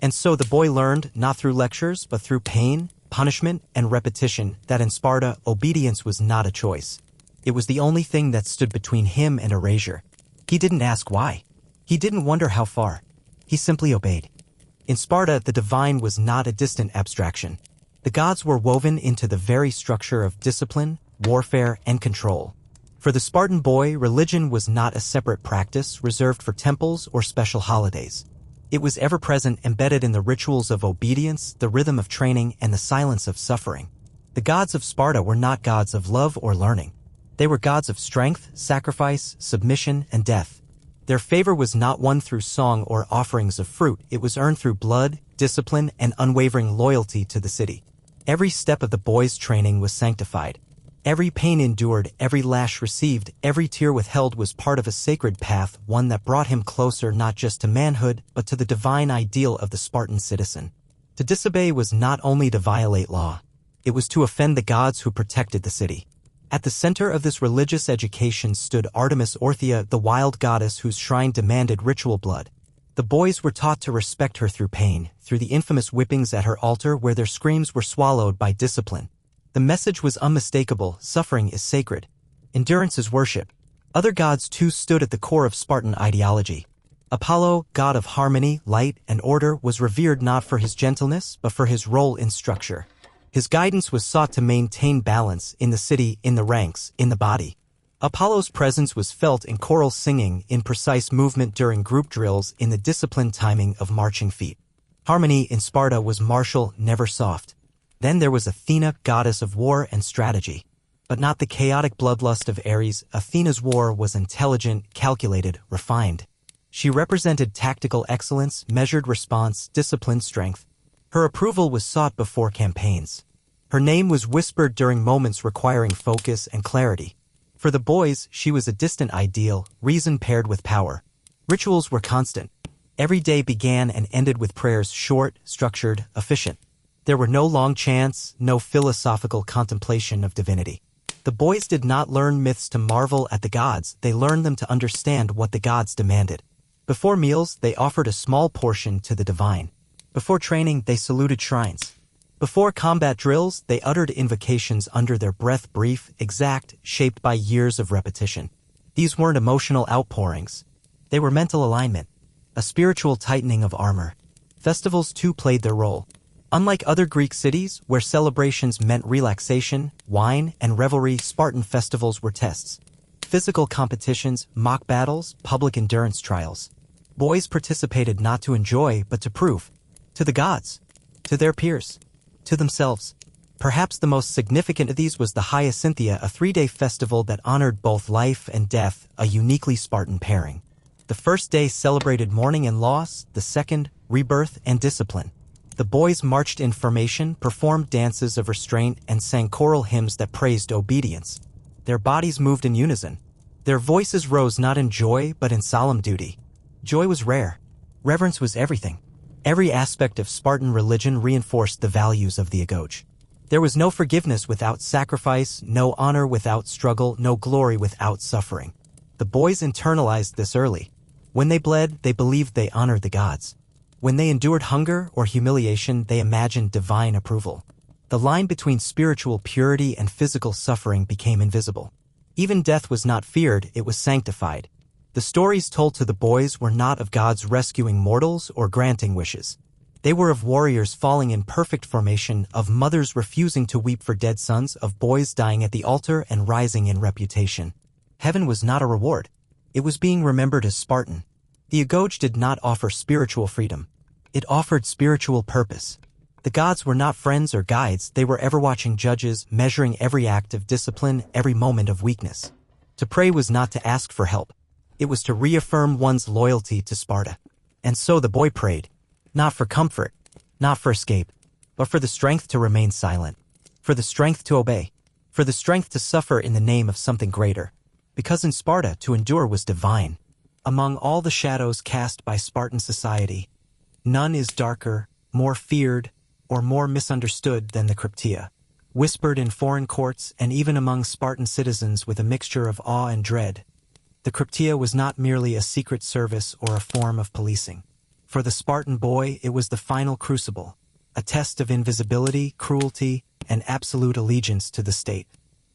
And so the boy learned, not through lectures, but through pain, punishment, and repetition, that in Sparta, obedience was not a choice. It was the only thing that stood between him and erasure. He didn't ask why. He didn't wonder how far. He simply obeyed. In Sparta, the divine was not a distant abstraction. The gods were woven into the very structure of discipline, warfare, and control. For the Spartan boy, religion was not a separate practice reserved for temples or special holidays. It was ever-present, embedded in the rituals of obedience, the rhythm of training, and the silence of suffering. The gods of Sparta were not gods of love or learning. They were gods of strength, sacrifice, submission, and death. Their favor was not won through song or offerings of fruit. It was earned through blood, discipline, and unwavering loyalty to the city. Every step of the boy's training was sanctified. Every pain endured, every lash received, every tear withheld was part of a sacred path, one that brought him closer not just to manhood, but to the divine ideal of the Spartan citizen. To disobey was not only to violate law. It was to offend the gods who protected the city. At the center of this religious education stood Artemis Orthia, the wild goddess whose shrine demanded ritual blood. The boys were taught to respect her through pain, through the infamous whippings at her altar where their screams were swallowed by discipline. The message was unmistakable: suffering is sacred. Endurance is worship. Other gods too stood at the core of Spartan ideology. Apollo, god of harmony, light, and order, was revered not for his gentleness, but for his role in structure. His guidance was sought to maintain balance in the city, in the ranks, in the body. Apollo's presence was felt in choral singing, in precise movement during group drills, in the disciplined timing of marching feet. Harmony in Sparta was martial, never soft. Then there was Athena, goddess of war and strategy. But not the chaotic bloodlust of Ares. Athena's war was intelligent, calculated, refined. She represented tactical excellence, measured response, disciplined strength. Her approval was sought before campaigns. Her name was whispered during moments requiring focus and clarity. For the boys, she was a distant ideal, reason paired with power. Rituals were constant. Every day began and ended with prayers, short, structured, efficient. There were no long chants, no philosophical contemplation of divinity. The boys did not learn myths to marvel at the gods, they learned them to understand what the gods demanded. Before meals, they offered a small portion to the divine. Before training, they saluted shrines. Before combat drills, they uttered invocations under their breath, brief, exact, shaped by years of repetition. These weren't emotional outpourings. They were mental alignment, a spiritual tightening of armor. Festivals too played their role. Unlike other Greek cities, where celebrations meant relaxation, wine, and revelry, Spartan festivals were tests. Physical competitions, mock battles, public endurance trials. Boys participated not to enjoy, but to prove. To the gods. To their peers. To themselves. Perhaps the most significant of these was the Hyacinthia, a 3-day festival that honored both life and death, a uniquely Spartan pairing. The first day celebrated mourning and loss, the second, rebirth and discipline. The boys marched in formation, performed dances of restraint, and sang choral hymns that praised obedience. Their bodies moved in unison. Their voices rose not in joy, but in solemn duty. Joy was rare. Reverence was everything. Every aspect of Spartan religion reinforced the values of the Agoge. There was no forgiveness without sacrifice, no honor without struggle, no glory without suffering. The boys internalized this early. When they bled, they believed they honored the gods. When they endured hunger or humiliation, they imagined divine approval. The line between spiritual purity and physical suffering became invisible. Even death was not feared, it was sanctified. The stories told to the boys were not of gods rescuing mortals or granting wishes. They were of warriors falling in perfect formation, of mothers refusing to weep for dead sons, of boys dying at the altar and rising in reputation. Heaven was not a reward. It was being remembered as Spartan. The Agoge did not offer spiritual freedom. It offered spiritual purpose. The gods were not friends or guides, they were ever-watching judges, measuring every act of discipline, every moment of weakness. To pray was not to ask for help. It was to reaffirm one's loyalty to Sparta. And so the boy prayed, not for comfort, not for escape, but for the strength to remain silent, for the strength to obey, for the strength to suffer in the name of something greater. Because in Sparta, to endure was divine. Among all the shadows cast by Spartan society, none is darker, more feared, or more misunderstood than the Krypteia. Whispered in foreign courts and even among Spartan citizens with a mixture of awe and dread, the Krypteia was not merely a secret service or a form of policing. For the Spartan boy, it was the final crucible, a test of invisibility, cruelty, and absolute allegiance to the state.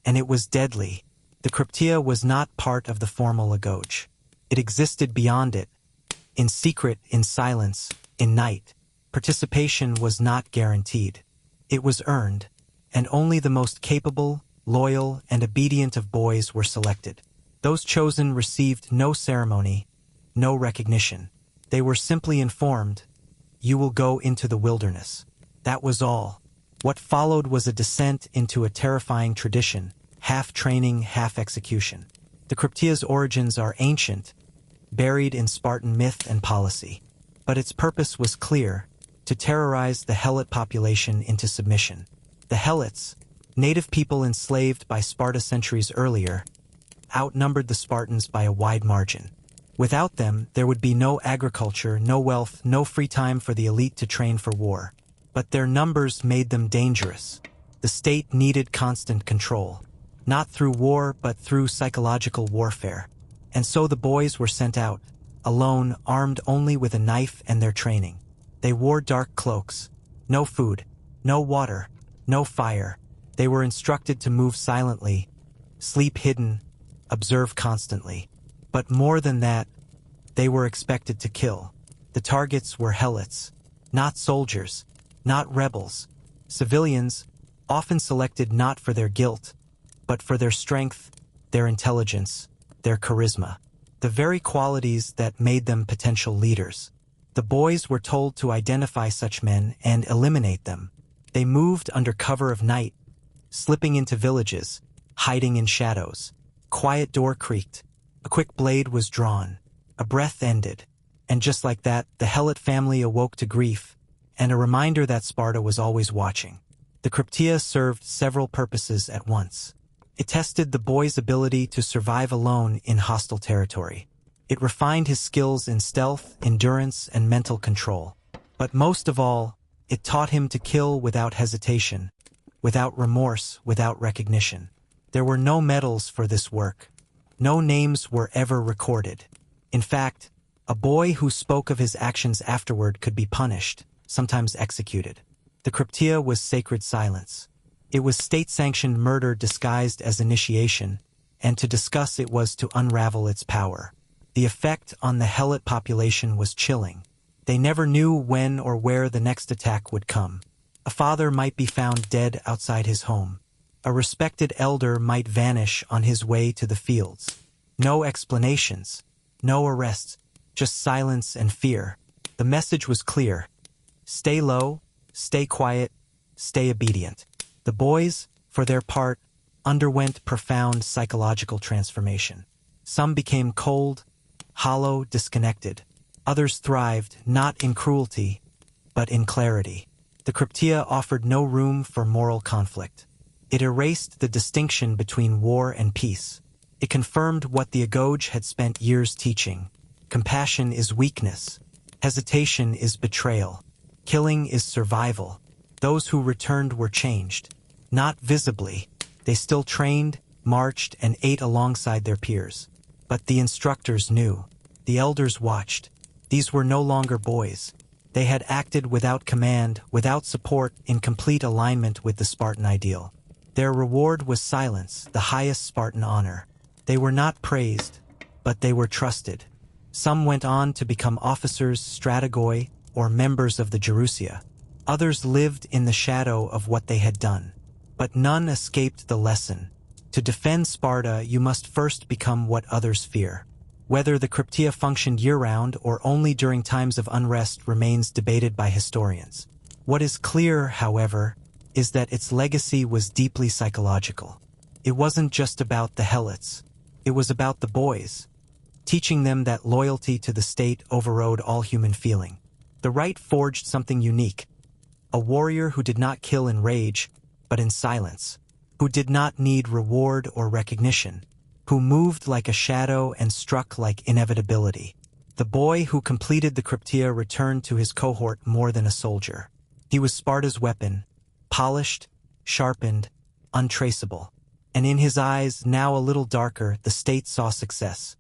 And it was deadly. The Krypteia was not part of the formal Agoge. It existed beyond it, in secret, in silence, in night. Participation was not guaranteed. It was earned, and only the most capable, loyal, and obedient of boys were selected. Those chosen received no ceremony, no recognition. They were simply informed, "You will go into the wilderness." That was all. What followed was a descent into a terrifying tradition, half training, half execution. The Krypteia's origins are ancient, buried in Spartan myth and policy. But its purpose was clear, to terrorize the Helot population into submission. The Helots, native people enslaved by Sparta centuries earlier, outnumbered the Spartans by a wide margin. Without them, there would be no agriculture, no wealth, no free time for the elite to train for war. But their numbers made them dangerous. The state needed constant control, not through war but through psychological warfare. And so the boys were sent out, alone, armed only with a knife and their training. They wore dark cloaks. No food, no water, no fire. They were instructed to move silently, sleep hidden, observe constantly. But more than that, they were expected to kill. The targets were helots, not soldiers, not rebels. Civilians, often selected not for their guilt, but for their strength, their intelligence, their charisma. The very qualities that made them potential leaders. The boys were told to identify such men and eliminate them. They moved under cover of night, slipping into villages, hiding in shadows. Quiet door creaked. A quick blade was drawn. A breath ended. And just like that, the Helot family awoke to grief, and a reminder that Sparta was always watching. The Krypteia served several purposes at once. It tested the boy's ability to survive alone in hostile territory. It refined his skills in stealth, endurance, and mental control. But most of all, it taught him to kill without hesitation, without remorse, without recognition. There were no medals for this work. No names were ever recorded. In fact, a boy who spoke of his actions afterward could be punished, sometimes executed. The Krypteia was sacred silence. It was state-sanctioned murder disguised as initiation, and to discuss it was to unravel its power. The effect on the Helot population was chilling. They never knew when or where the next attack would come. A father might be found dead outside his home. A respected elder might vanish on his way to the fields. No explanations, no arrests, just silence and fear. The message was clear. Stay low, stay quiet, stay obedient. The boys, for their part, underwent profound psychological transformation. Some became cold, hollow, disconnected. Others thrived, not in cruelty, but in clarity. The Krypteia offered no room for moral conflict. It erased the distinction between war and peace. It confirmed what the Agoge had spent years teaching. Compassion is weakness, Hesitation is betrayal. Killing is survival. Those who returned were changed. Not visibly. They still trained, marched, and ate alongside their peers. But the instructors knew. The elders watched. These were no longer boys. They had acted without command, without support, in complete alignment with the Spartan ideal. Their reward was silence, the highest Spartan honor. They were not praised, but they were trusted. Some went on to become officers, strategoi, or members of the Gerousia. Others lived in the shadow of what they had done. But none escaped the lesson. To defend Sparta, you must first become what others fear. Whether the Krypteia functioned year-round or only during times of unrest remains debated by historians. What is clear, however, is that its legacy was deeply psychological. It wasn't just about the helots. It was about the boys, teaching them that loyalty to the state overrode all human feeling. The rite forged something unique. A warrior who did not kill in rage, but in silence. Who did not need reward or recognition. Who moved like a shadow and struck like inevitability. The boy who completed the Krypteia returned to his cohort more than a soldier. He was Sparta's weapon, polished, sharpened, untraceable. And in his eyes, now a little darker, the state saw success.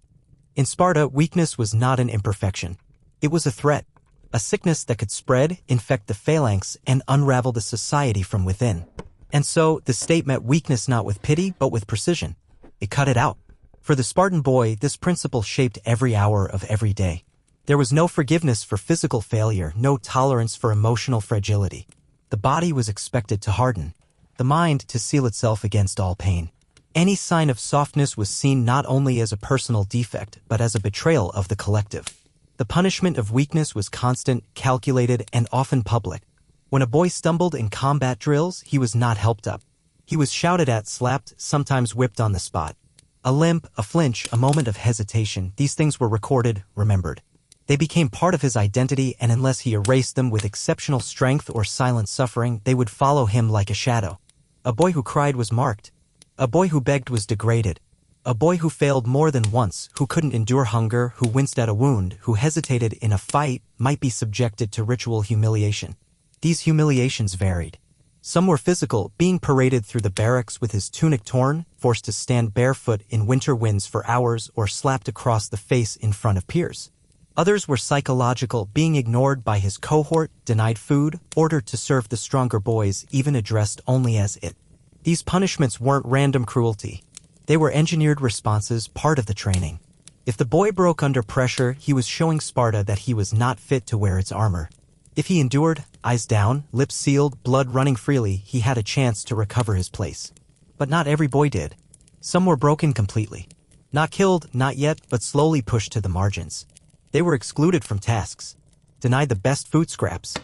In Sparta, weakness was not an imperfection. It was a threat, a sickness that could spread, infect the phalanx, and unravel the society from within. And so, the state met weakness not with pity, but with precision. It cut it out. For the Spartan boy, this principle shaped every hour of every day. There was no forgiveness for physical failure, no tolerance for emotional fragility. The body was expected to harden, the mind to seal itself against all pain. Any sign of softness was seen not only as a personal defect, but as a betrayal of the collective. The punishment of weakness was constant, calculated, and often public. When a boy stumbled in combat drills, he was not helped up. He was shouted at, slapped, sometimes whipped on the spot. A limp, a flinch, a moment of hesitation, these things were recorded, remembered. They became part of his identity, and unless he erased them with exceptional strength or silent suffering, they would follow him like a shadow. A boy who cried was marked. A boy who begged was degraded. A boy who failed more than once, who couldn't endure hunger, who winced at a wound, who hesitated in a fight, might be subjected to ritual humiliation. These humiliations varied. Some were physical, being paraded through the barracks with his tunic torn, forced to stand barefoot in winter winds for hours, or slapped across the face in front of peers. Others were psychological, being ignored by his cohort, denied food, ordered to serve the stronger boys, even addressed only as it. These punishments weren't random cruelty. They were engineered responses, part of the training. If the boy broke under pressure, he was showing Sparta that he was not fit to wear its armor. If he endured, eyes down, lips sealed, blood running freely, he had a chance to recover his place. But not every boy did. Some were broken completely. Not killed, not yet, but slowly pushed to the margins. They were excluded from tasks, denied the best food scraps,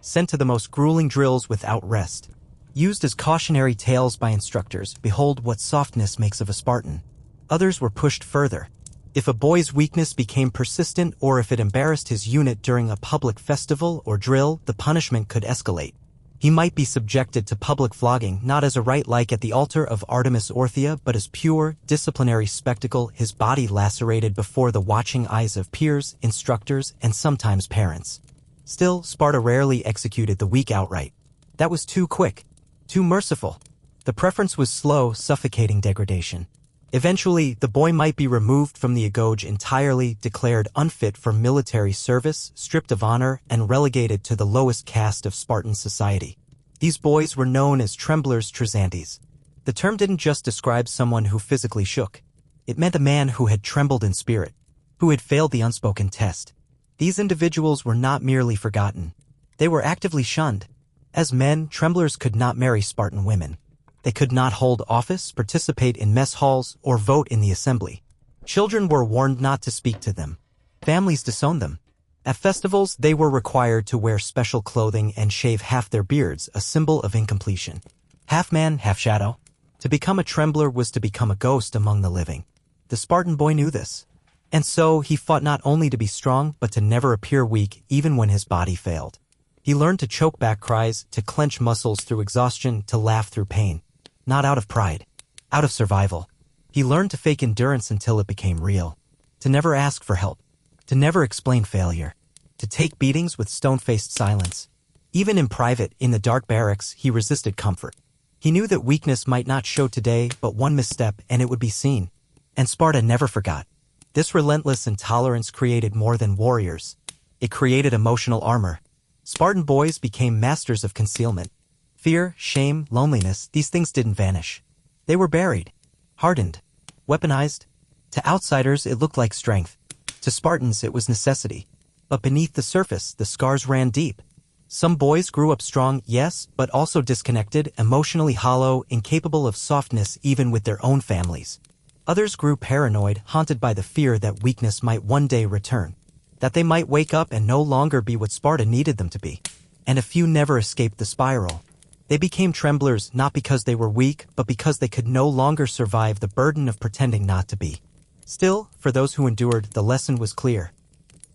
sent to the most grueling drills without rest. Used as cautionary tales by instructors, behold what softness makes of a Spartan. Others were pushed further. If a boy's weakness became persistent or if it embarrassed his unit during a public festival or drill, the punishment could escalate. He might be subjected to public flogging, not as a rite like at the altar of Artemis Orthia, but as pure, disciplinary spectacle, his body lacerated before the watching eyes of peers, instructors, and sometimes parents. Still, Sparta rarely executed the weak outright. That was too quick, too merciful. The preference was slow, suffocating degradation. Eventually, the boy might be removed from the Agoge entirely, declared unfit for military service, stripped of honor, and relegated to the lowest caste of Spartan society. These boys were known as tremblers tresantes. The term didn't just describe someone who physically shook. It meant a man who had trembled in spirit, who had failed the unspoken test. These individuals were not merely forgotten. They were actively shunned. As men, tremblers could not marry Spartan women. They could not hold office, participate in mess halls, or vote in the assembly. Children were warned not to speak to them. Families disowned them. At festivals, they were required to wear special clothing and shave half their beards, a symbol of incompletion. Half man, half shadow. To become a trembler was to become a ghost among the living. The Spartan boy knew this. And so he fought not only to be strong, but to never appear weak, even when his body failed. He learned to choke back cries, to clench muscles through exhaustion, to laugh through pain. Not out of pride, out of survival. He learned to fake endurance until it became real. To never ask for help. To never explain failure. to take beatings with stone-faced silence. Even in private, in the dark barracks, he resisted comfort. He knew that weakness might not show today, but one misstep and it would be seen. And Sparta never forgot. This relentless intolerance created more than warriors. It created emotional armor. Spartan boys became masters of concealment. Fear, shame, loneliness, these things didn't vanish. They were buried, hardened, weaponized. To outsiders, it looked like strength. To Spartans, it was necessity. But beneath the surface, the scars ran deep. Some boys grew up strong, yes, but also disconnected, emotionally hollow, incapable of softness even with their own families. Others grew paranoid, haunted by the fear that weakness might one day return. That they might wake up and no longer be what Sparta needed them to be. And a few never escaped the spiral. They became tremblers not because they were weak, but because they could no longer survive the burden of pretending not to be. Still, for those who endured, the lesson was clear.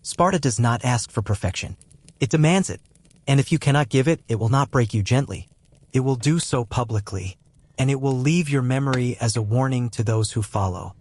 Sparta does not ask for perfection. It demands it. And if you cannot give it, it will not break you gently. It will do so publicly. And it will leave your memory as a warning to those who follow.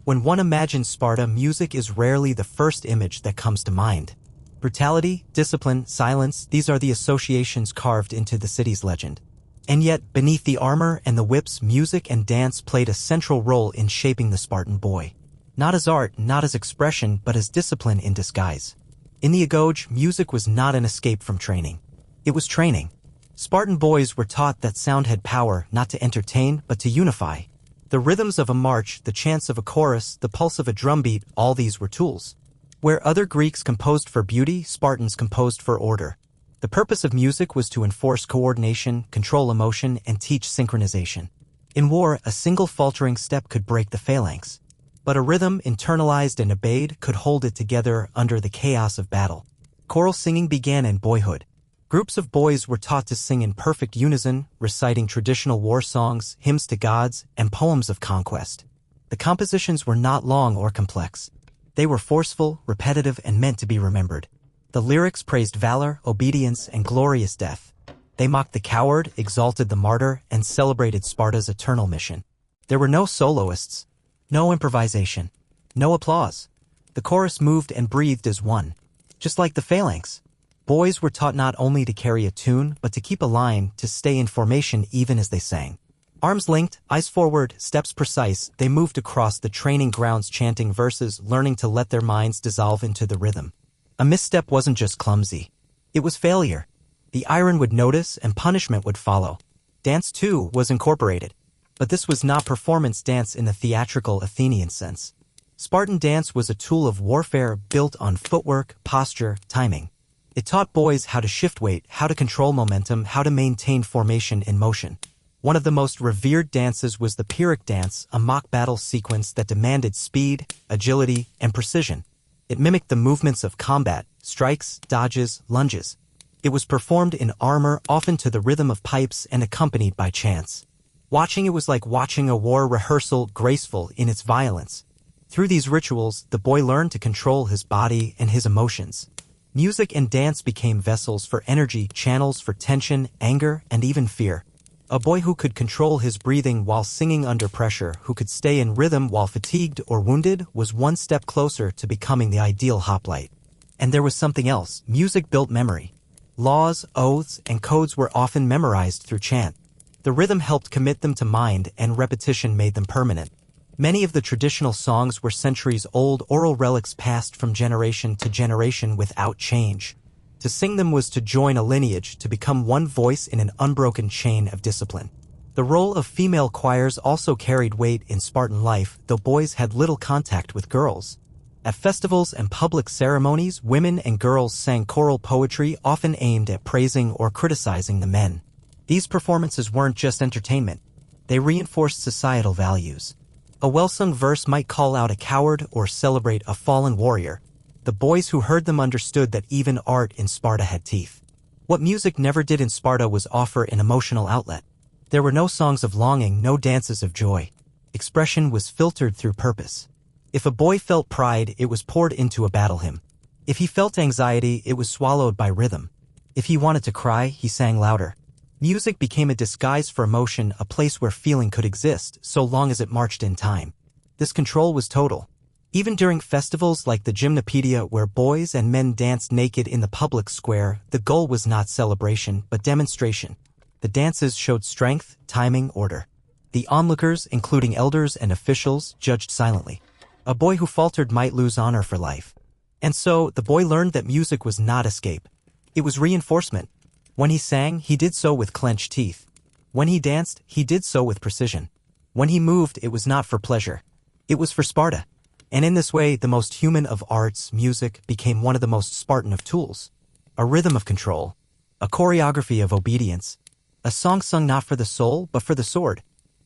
When one imagines Sparta, music is rarely the first image that comes to mind. Brutality, discipline, silence, these are the associations carved into the city's legend. And yet, beneath the armor and the whips, music and dance played a central role in shaping the Spartan boy. Not as art, not as expression, but as discipline in disguise. In the Agoge, music was not an escape from training. It was training. Spartan boys were taught that sound had power, not to entertain, but to unify. The rhythms of a march, the chants of a chorus, the pulse of a drumbeat, all these were tools. Where other Greeks composed for beauty, Spartans composed for order. The purpose of music was to enforce coordination, control emotion, and teach synchronization. In war, a single faltering step could break the phalanx. But a rhythm, internalized and obeyed, could hold it together under the chaos of battle. Choral singing began in boyhood. Groups of boys were taught to sing in perfect unison, reciting traditional war songs, hymns to gods, and poems of conquest. The compositions were not long or complex. They were forceful, repetitive, and meant to be remembered. The lyrics praised valor, obedience, and glorious death. They mocked the coward, exalted the martyr, and celebrated Sparta's eternal mission. There were no soloists, no improvisation, no applause. The chorus moved and breathed as one. Just like the phalanx. Boys were taught not only to carry a tune, but to keep a line, to stay in formation even as they sang. Arms linked, eyes forward, steps precise, they moved across the training grounds chanting verses, learning to let their minds dissolve into the rhythm. A misstep wasn't just clumsy. It was failure. The iron would notice and punishment would follow. Dance, too, was incorporated. But this was not performance dance in the theatrical Athenian sense. Spartan dance was a tool of warfare built on footwork, posture, timing. It taught boys how to shift weight, how to control momentum, how to maintain formation in motion. One of the most revered dances was the Pyrrhic dance, a mock battle sequence that demanded speed, agility, and precision. It mimicked the movements of combat, strikes, dodges, lunges. It was performed in armor, often to the rhythm of pipes and accompanied by chants. Watching it was like watching a war rehearsal, graceful in its violence. Through these rituals, the boy learned to control his body and his emotions. Music and dance became vessels for energy, channels for tension, anger, and even fear. A boy who could control his breathing while singing under pressure, who could stay in rhythm while fatigued or wounded, was one step closer to becoming the ideal hoplite. And there was something else. Music built memory. Laws, oaths, and codes were often memorized through chant. The rhythm helped commit them to mind, and repetition made them permanent. Many of the traditional songs were centuries-old oral relics passed from generation to generation without change. To sing them was to join a lineage, to become one voice in an unbroken chain of discipline. The role of female choirs also carried weight in Spartan life, though boys had little contact with girls. At festivals and public ceremonies, women and girls sang choral poetry often aimed at praising or criticizing the men. These performances weren't just entertainment. They reinforced societal values. A well-sung verse might call out a coward or celebrate a fallen warrior. The boys who heard them understood that even art in Sparta had teeth. What music never did in Sparta was offer an emotional outlet. There were no songs of longing, no dances of joy. Expression was filtered through purpose. If a boy felt pride, it was poured into a battle hymn. If he felt anxiety, it was swallowed by rhythm. If he wanted to cry, he sang louder. Music became a disguise for emotion, a place where feeling could exist, so long as it marched in time. This control was total. Even during festivals like the Gymnopedia where boys and men danced naked in the public square, the goal was not celebration, but demonstration. The dances showed strength, timing, order. The onlookers, including elders and officials, judged silently. A boy who faltered might lose honor for life. And so, the boy learned that music was not escape. It was reinforcement. When he sang, he did so with clenched teeth. When he danced, he did so with precision. When he moved, it was not for pleasure. It was for Sparta. And in this way, the most human of arts, music, became one of the most Spartan of tools. A rhythm of control. A choreography of obedience. A song sung not for the soul, but for the sword.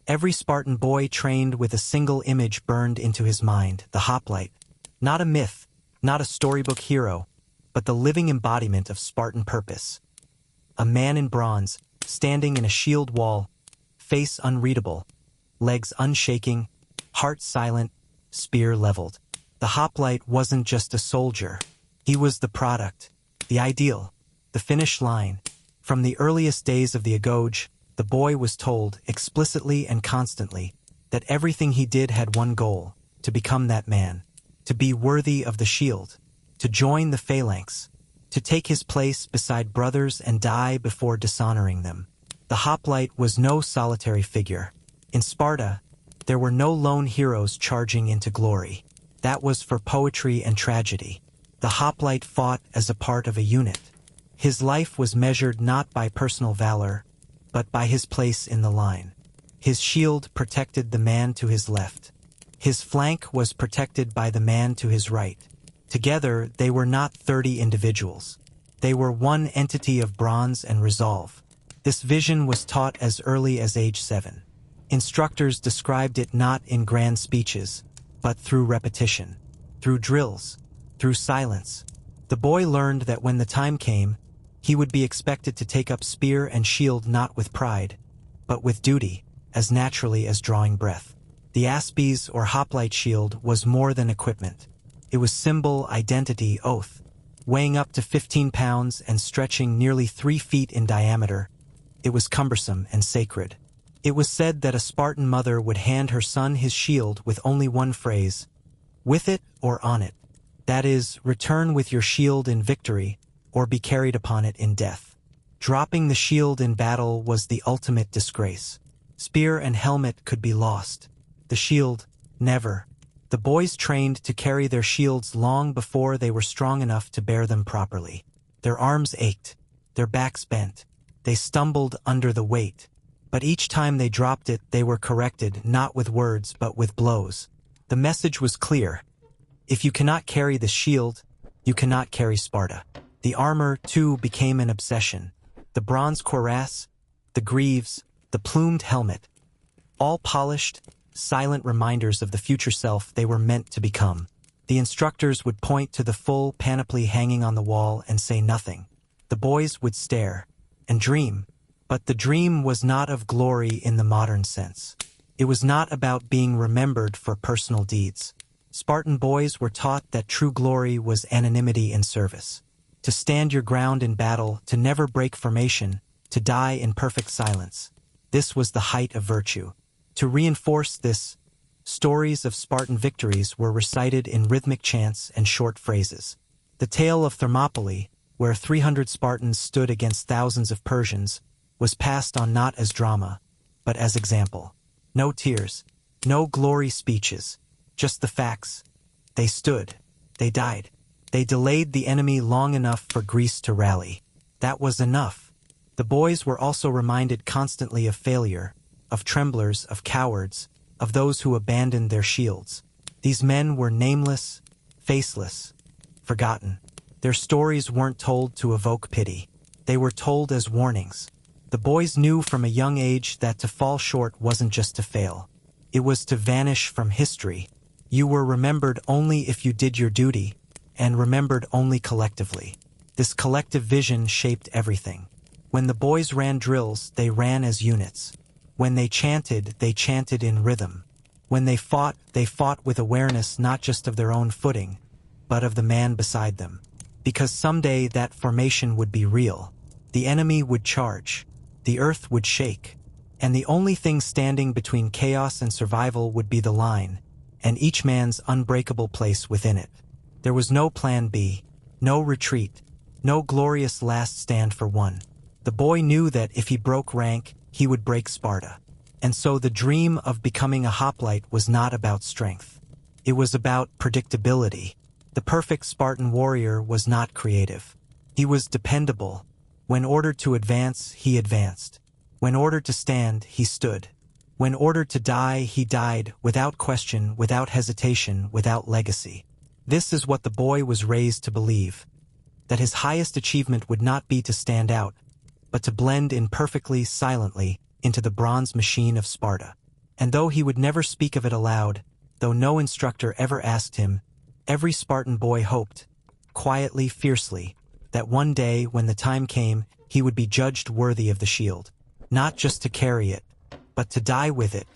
Every Spartan boy trained with a single image burned into his mind, the hoplite. Not a myth, not a storybook hero, but the living embodiment of Spartan purpose. A man in bronze, standing in a shield wall, face unreadable, legs unshaking, heart silent, spear leveled. The hoplite wasn't just a soldier. He was the product, the ideal, the finish line. From the earliest days of the Agoge, the boy was told, explicitly and constantly, that everything he did had one goal, to become that man, to be worthy of the shield, to join the phalanx, to take his place beside brothers and die before dishonoring them. The hoplite was no solitary figure. In Sparta, there were no lone heroes charging into glory. That was for poetry and tragedy. The hoplite fought as a part of a unit. His life was measured not by personal valor, but by his place in the line. His shield protected the man to his left. His flank was protected by the man to his right. Together, they were not 30 individuals. They were one entity of bronze and resolve. This vision was taught as early as age 7. Instructors described it not in grand speeches, but through repetition, through drills, through silence. The boy learned that when the time came, he would be expected to take up spear and shield not with pride, but with duty, as naturally as drawing breath. The aspes or hoplite shield was more than equipment. It was symbol, identity, oath. Weighing up to 15 pounds and stretching nearly 3 feet in diameter, it was cumbersome and sacred. It was said that a Spartan mother would hand her son his shield with only one phrase, "With it or on it." That is, return with your shield in victory, or be carried upon it in death. Dropping the shield in battle was the ultimate disgrace. Spear and helmet could be lost. The shield, never. The boys trained to carry their shields long before they were strong enough to bear them properly. Their arms ached, their backs bent. They stumbled under the weight. But each time they dropped it, they were corrected, not with words, but with blows. The message was clear. If you cannot carry the shield, you cannot carry Sparta. The armor, too, became an obsession. The bronze cuirass, the greaves, the plumed helmet. All polished, silent reminders of the future self they were meant to become. The instructors would point to the full panoply hanging on the wall and say nothing. The boys would stare and dream. But the dream was not of glory in the modern sense. It was not about being remembered for personal deeds. Spartan boys were taught that true glory was anonymity in service. To stand your ground in battle, to never break formation, to die in perfect silence. This was the height of virtue. To reinforce this, stories of Spartan victories were recited in rhythmic chants and short phrases. The tale of Thermopylae, where 300 Spartans stood against thousands of Persians, was passed on not as drama, but as example. No tears, no glory speeches, just the facts. They stood, they died. They delayed the enemy long enough for Greece to rally. That was enough. The boys were also reminded constantly of failure, of tremblers, of cowards, of those who abandoned their shields. These men were nameless, faceless, forgotten. Their stories weren't told to evoke pity. They were told as warnings. The boys knew from a young age that to fall short wasn't just to fail. It was to vanish from history. You were remembered only if you did your duty, and remembered only collectively. This collective vision shaped everything. When the boys ran drills, they ran as units. When they chanted in rhythm. When they fought with awareness not just of their own footing, but of the man beside them. Because someday that formation would be real. The enemy would charge. The earth would shake, and the only thing standing between chaos and survival would be the line, and each man's unbreakable place within it. There was no plan B, no retreat, no glorious last stand for one. The boy knew that if he broke rank, he would break Sparta. And so the dream of becoming a hoplite was not about strength. It was about predictability. The perfect Spartan warrior was not creative. He was dependable. When ordered to advance, he advanced. When ordered to stand, he stood. When ordered to die, he died, without question, without hesitation, without legacy. This is what the boy was raised to believe, that his highest achievement would not be to stand out, but to blend in perfectly, silently, into the bronze machine of Sparta. And though he would never speak of it aloud, though no instructor ever asked him, every Spartan boy hoped, quietly, fiercely, that one day, when the time came, he would be judged worthy of the shield, not just to carry it, but to die with it.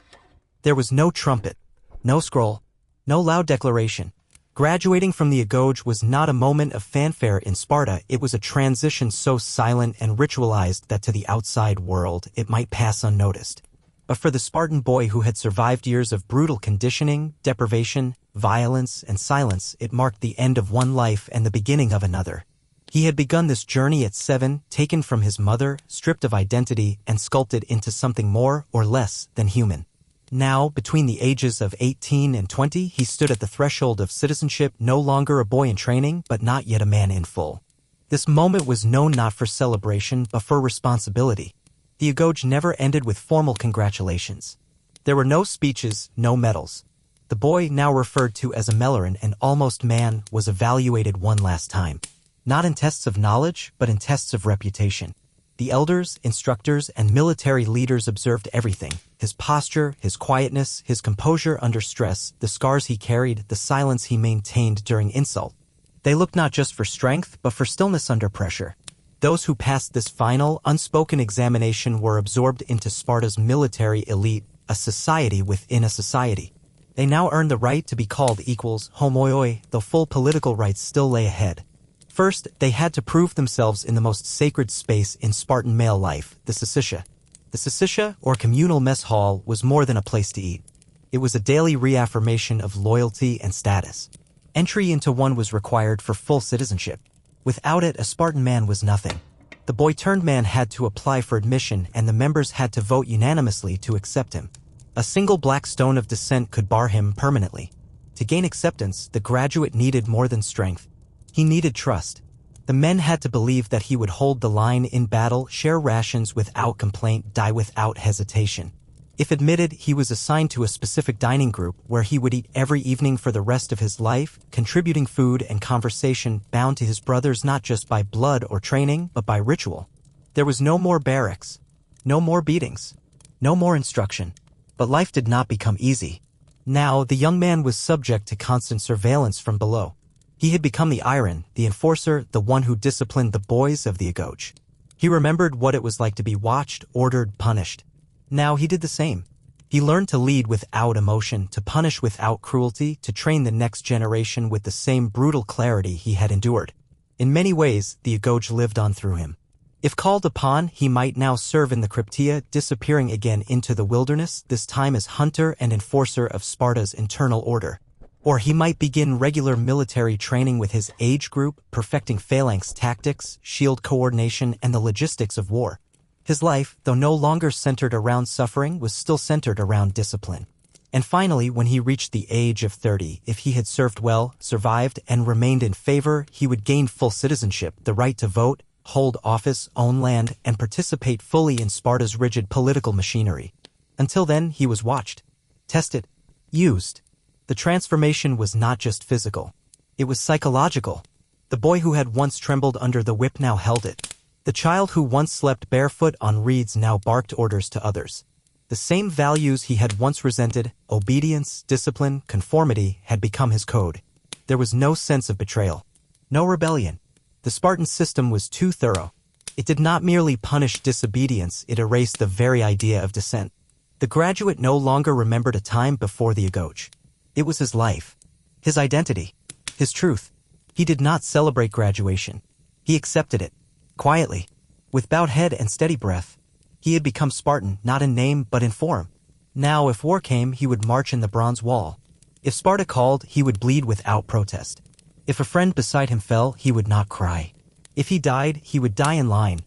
There was no trumpet, no scroll, no loud declaration. Graduating from the Agoge was not a moment of fanfare in Sparta. It was a transition so silent and ritualized that to the outside world it might pass unnoticed. But for the Spartan boy who had survived years of brutal conditioning, deprivation, violence, and silence, it marked the end of one life and the beginning of another. He had begun this journey at 7, taken from his mother, stripped of identity, and sculpted into something more or less than human. Now, between the ages of 18 and 20, he stood at the threshold of citizenship, no longer a boy in training, but not yet a man in full. This moment was known not for celebration, but for responsibility. The Agoge never ended with formal congratulations. There were no speeches, no medals. The boy, now referred to as a Melleran, an almost man, was evaluated one last time. Not in tests of knowledge, but in tests of reputation. The elders, instructors, and military leaders observed everything. His posture, his quietness, his composure under stress, the scars he carried, the silence he maintained during insult. They looked not just for strength, but for stillness under pressure. Those who passed this final, unspoken examination were absorbed into Sparta's military elite, a society within a society. They now earned the right to be called equals, homoioi, though full political rights still lay ahead. First, they had to prove themselves in the most sacred space in Spartan male life, the syssitia. The syssitia, or communal mess hall, was more than a place to eat. It was a daily reaffirmation of loyalty and status. Entry into one was required for full citizenship. Without it, a Spartan man was nothing. The boy-turned-man had to apply for admission, and the members had to vote unanimously to accept him. A single black stone of dissent could bar him permanently. To gain acceptance, the graduate needed more than strength. He needed trust. The men had to believe that he would hold the line in battle, share rations without complaint, die without hesitation. If admitted, he was assigned to a specific dining group where he would eat every evening for the rest of his life, contributing food and conversation bound to his brothers not just by blood or training, but by ritual. There was no more barracks, no more beatings, no more instruction. But life did not become easy. Now, the young man was subject to constant surveillance from below. He had become the iron, the enforcer, the one who disciplined the boys of the Agoge. He remembered what it was like to be watched, ordered, punished. Now he did the same. He learned to lead without emotion, to punish without cruelty, to train the next generation with the same brutal clarity he had endured. In many ways, the Agoge lived on through him. If called upon, he might now serve in the Krypteia, disappearing again into the wilderness, this time as hunter and enforcer of Sparta's internal order. Or he might begin regular military training with his age group, perfecting phalanx tactics, shield coordination, and the logistics of war. His life, though no longer centered around suffering, was still centered around discipline. And finally, when he reached the age of 30, if he had served well, survived, and remained in favor, he would gain full citizenship, the right to vote, hold office, own land, and participate fully in Sparta's rigid political machinery. Until then, he was watched, tested, used. The transformation was not just physical. It was psychological. The boy who had once trembled under the whip now held it. The child who once slept barefoot on reeds now barked orders to others. The same values he had once resented, obedience, discipline, conformity, had become his code. There was no sense of betrayal. No rebellion. The Spartan system was too thorough. It did not merely punish disobedience, it erased the very idea of dissent. The graduate no longer remembered a time before the Agoge. It was his life, his identity, his truth. He did not celebrate graduation. He accepted it, quietly, with bowed head and steady breath. He had become Spartan, not in name but in form. Now, if war came, he would march in the bronze wall. If Sparta called, he would bleed without protest. If a friend beside him fell, he would not cry. If he died, he would die in line.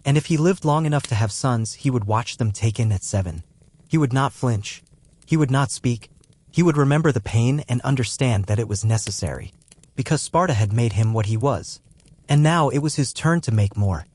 And if he lived long enough to have sons, he would watch them taken at 7. He would not flinch. He would not speak. He would remember the pain and understand that it was necessary. Because Sparta had made him what he was. And now it was his turn to make more.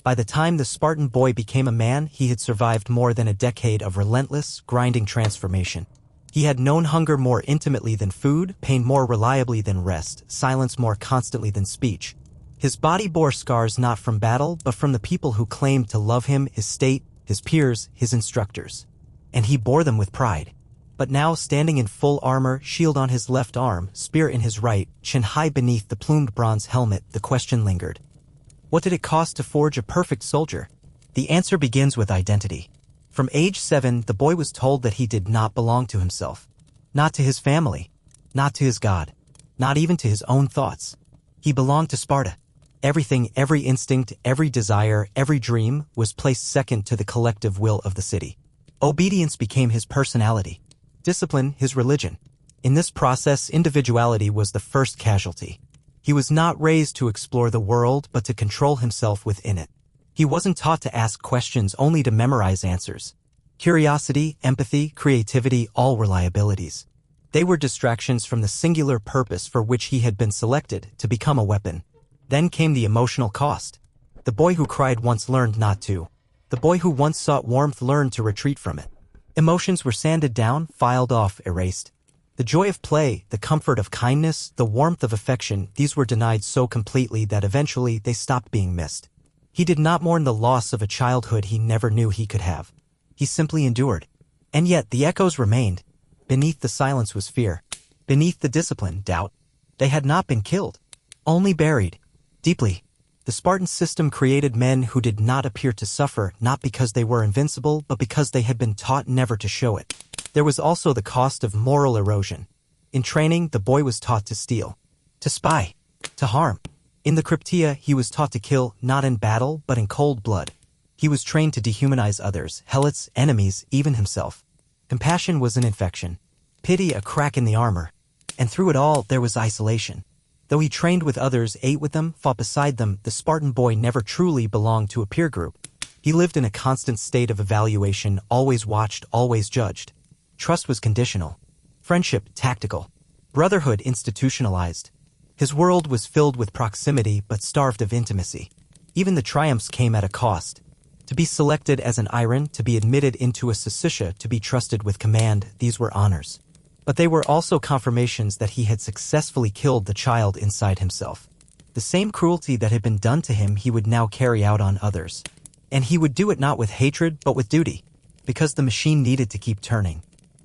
By the time the Spartan boy became a man, he had survived more than a decade of relentless, grinding transformation. He had known hunger more intimately than food, pain more reliably than rest, silence more constantly than speech. His body bore scars not from battle, but from the people who claimed to love him, his state, his peers, his instructors. And he bore them with pride. But now, standing in full armor, shield on his left arm, spear in his right, chin high beneath the plumed bronze helmet, the question lingered. What did it cost to forge a perfect soldier? The answer begins with identity. From age 7, the boy was told that he did not belong to himself. Not to his family. Not to his God. Not even to his own thoughts. He belonged to Sparta. Everything, every instinct, every desire, every dream was placed second to the collective will of the city. Obedience became his personality. Discipline, his religion. In this process, individuality was the first casualty. He was not raised to explore the world, but to control himself within it. He wasn't taught to ask questions, only to memorize answers. Curiosity, empathy, creativity, all were liabilities. They were distractions from the singular purpose for which he had been selected, to become a weapon. Then came the emotional cost. The boy who cried once learned not to. The boy who once sought warmth learned to retreat from it. Emotions were sanded down, filed off, erased. The joy of play, the comfort of kindness, the warmth of affection, these were denied so completely that eventually they stopped being missed. He did not mourn the loss of a childhood he never knew he could have. He simply endured. And yet the echoes remained. Beneath the silence was fear. Beneath the discipline, doubt. They had not been killed. Only buried. Deeply. The Spartan system created men who did not appear to suffer, not because they were invincible, but because they had been taught never to show it. There was also the cost of moral erosion. In training, the boy was taught to steal, to spy, to harm. In the Krypteia, he was taught to kill, not in battle, but in cold blood. He was trained to dehumanize others, helots, enemies, even himself. Compassion was an infection. Pity a crack in the armor. And through it all, there was isolation. Though he trained with others, ate with them, fought beside them, the Spartan boy never truly belonged to a peer group. He lived in a constant state of evaluation, always watched, always judged. Trust was conditional. Friendship, tactical. Brotherhood, institutionalized. His world was filled with proximity but starved of intimacy. Even the triumphs came at a cost. To be selected as an iron, to be admitted into a syssitia, to be trusted with command, these were honors. But they were also confirmations that he had successfully killed the child inside himself. The same cruelty that had been done to him he would now carry out on others. And he would do it not with hatred but with duty, because the machine needed to keep turning.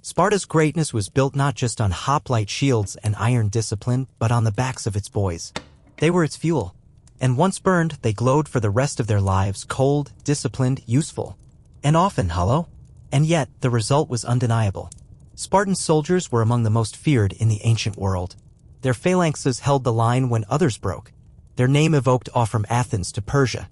Sparta's greatness was built not just on hoplite shields and iron discipline, but on the backs of its boys. They were its fuel. And once burned, they glowed for the rest of their lives, cold, disciplined, useful. And often hollow. And yet, the result was undeniable. Spartan soldiers were among the most feared in the ancient world. Their phalanxes held the line when others broke. Their name evoked awe from Athens to Persia.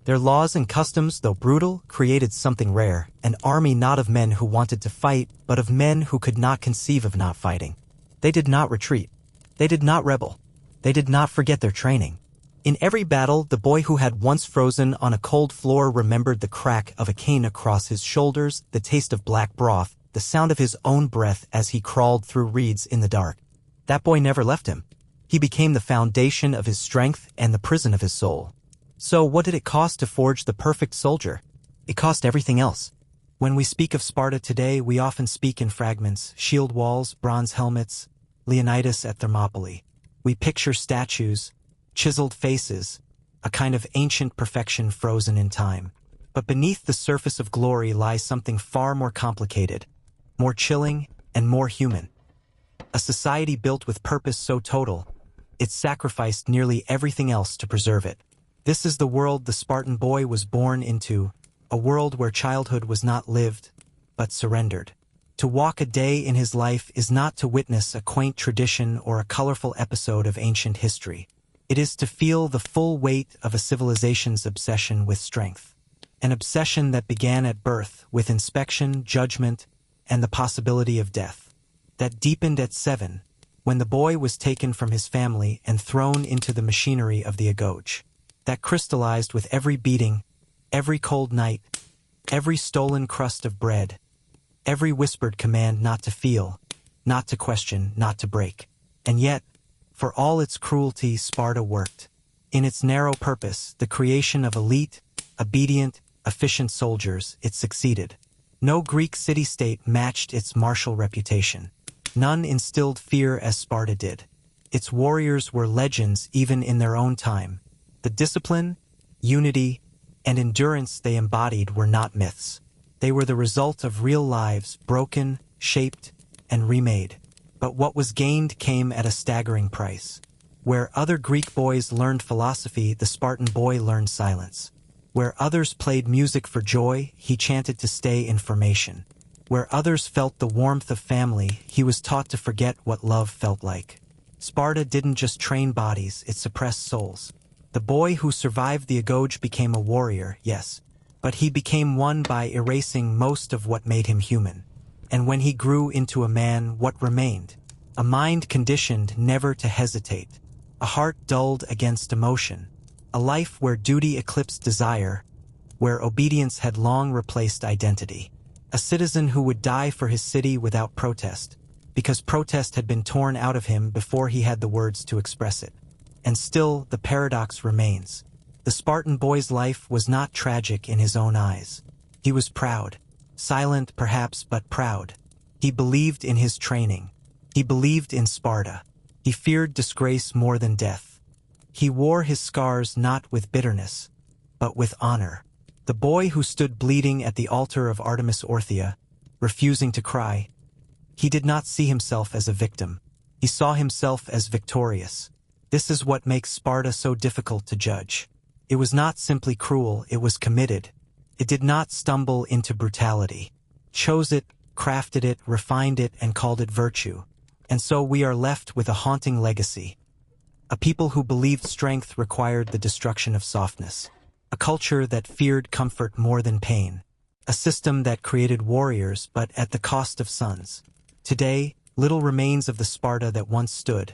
Their laws and customs, though brutal, created something rare, an army not of men who wanted to fight, but of men who could not conceive of not fighting. They did not retreat. They did not rebel. They did not forget their training. In every battle, the boy who had once frozen on a cold floor remembered the crack of a cane across his shoulders, the taste of black broth, the sound of his own breath as he crawled through reeds in the dark. That boy never left him. He became the foundation of his strength and the prison of his soul. So what did it cost to forge the perfect soldier? It cost everything else. When we speak of Sparta today, we often speak in fragments, shield walls, bronze helmets, Leonidas at Thermopylae. We picture statues, chiseled faces, a kind of ancient perfection frozen in time. But beneath the surface of glory lies something far more complicated, more chilling, and more human. A society built with purpose so total, it sacrificed nearly everything else to preserve it. This is the world the Spartan boy was born into, a world where childhood was not lived, but surrendered. To walk a day in his life is not to witness a quaint tradition or a colorful episode of ancient history. It is to feel the full weight of a civilization's obsession with strength. An obsession that began at birth with inspection, judgment, and the possibility of death. that deepened at 7, when the boy was taken from his family and thrown into the machinery of the Agoge, that crystallized with every beating, every cold night, every stolen crust of bread, every whispered command not to feel, not to question, not to break. And yet, for all its cruelty, Sparta worked. In its narrow purpose, the creation of elite, obedient, efficient soldiers, it succeeded. No Greek city-state matched its martial reputation. None instilled fear as Sparta did. Its warriors were legends even in their own time. The discipline, unity, and endurance they embodied were not myths. They were the result of real lives, broken, shaped, and remade. But what was gained came at a staggering price. Where other Greek boys learned philosophy, the Spartan boy learned silence. Where others played music for joy, he chanted to stay in formation. Where others felt the warmth of family, he was taught to forget what love felt like. Sparta didn't just train bodies, it suppressed souls. The boy who survived the Agoge became a warrior, yes, but he became one by erasing most of what made him human. And when he grew into a man, what remained? A mind conditioned never to hesitate, a heart dulled against emotion, a life where duty eclipsed desire, where obedience had long replaced identity. A citizen who would die for his city without protest, because protest had been torn out of him before he had the words to express it. And still, the paradox remains. The Spartan boy's life was not tragic in his own eyes. He was proud. Silent, perhaps, but proud. He believed in his training. He believed in Sparta. He feared disgrace more than death. He wore his scars not with bitterness, but with honor. The boy who stood bleeding at the altar of Artemis Orthia, refusing to cry, he did not see himself as a victim. He saw himself as victorious. This is what makes Sparta so difficult to judge. It was not simply cruel, it was committed. It did not stumble into brutality. Chose it, crafted it, refined it, and called it virtue. And so we are left with a haunting legacy. A people who believed strength required the destruction of softness. A culture that feared comfort more than pain. A system that created warriors, but at the cost of sons. Today, little remains of the Sparta that once stood.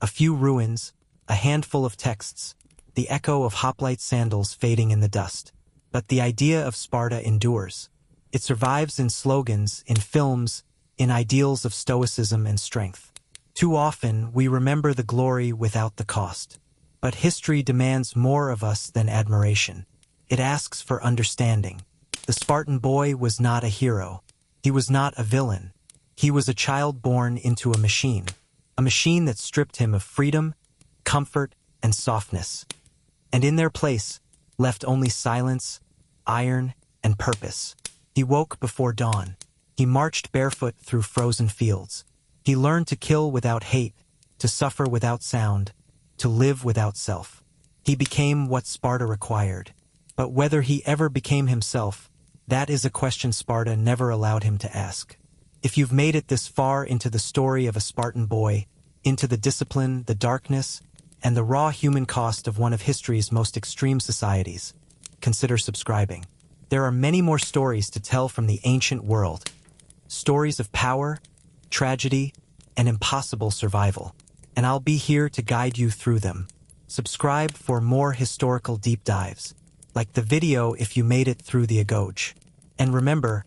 A few ruins, a handful of texts, the echo of hoplite sandals fading in the dust. But the idea of Sparta endures. It survives in slogans, in films, in ideals of stoicism and strength. Too often, we remember the glory without the cost. But history demands more of us than admiration. It asks for understanding. The Spartan boy was not a hero. He was not a villain. He was a child born into a machine that stripped him of freedom, comfort, and softness. And in their place, left only silence, iron, and purpose. He woke before dawn. He marched barefoot through frozen fields. He learned to kill without hate, to suffer without sound, to live without self. He became what Sparta required. But whether he ever became himself, that is a question Sparta never allowed him to ask. If you've made it this far into the story of a Spartan boy, into the discipline, the darkness, and the raw human cost of one of history's most extreme societies, consider subscribing. There are many more stories to tell from the ancient world. Stories of power, tragedy, and impossible survival. And I'll be here to guide you through them. Subscribe for more historical deep dives, like the video if you made it through the Agoge. And remember,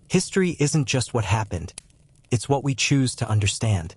history isn't just what happened, it's what we choose to understand.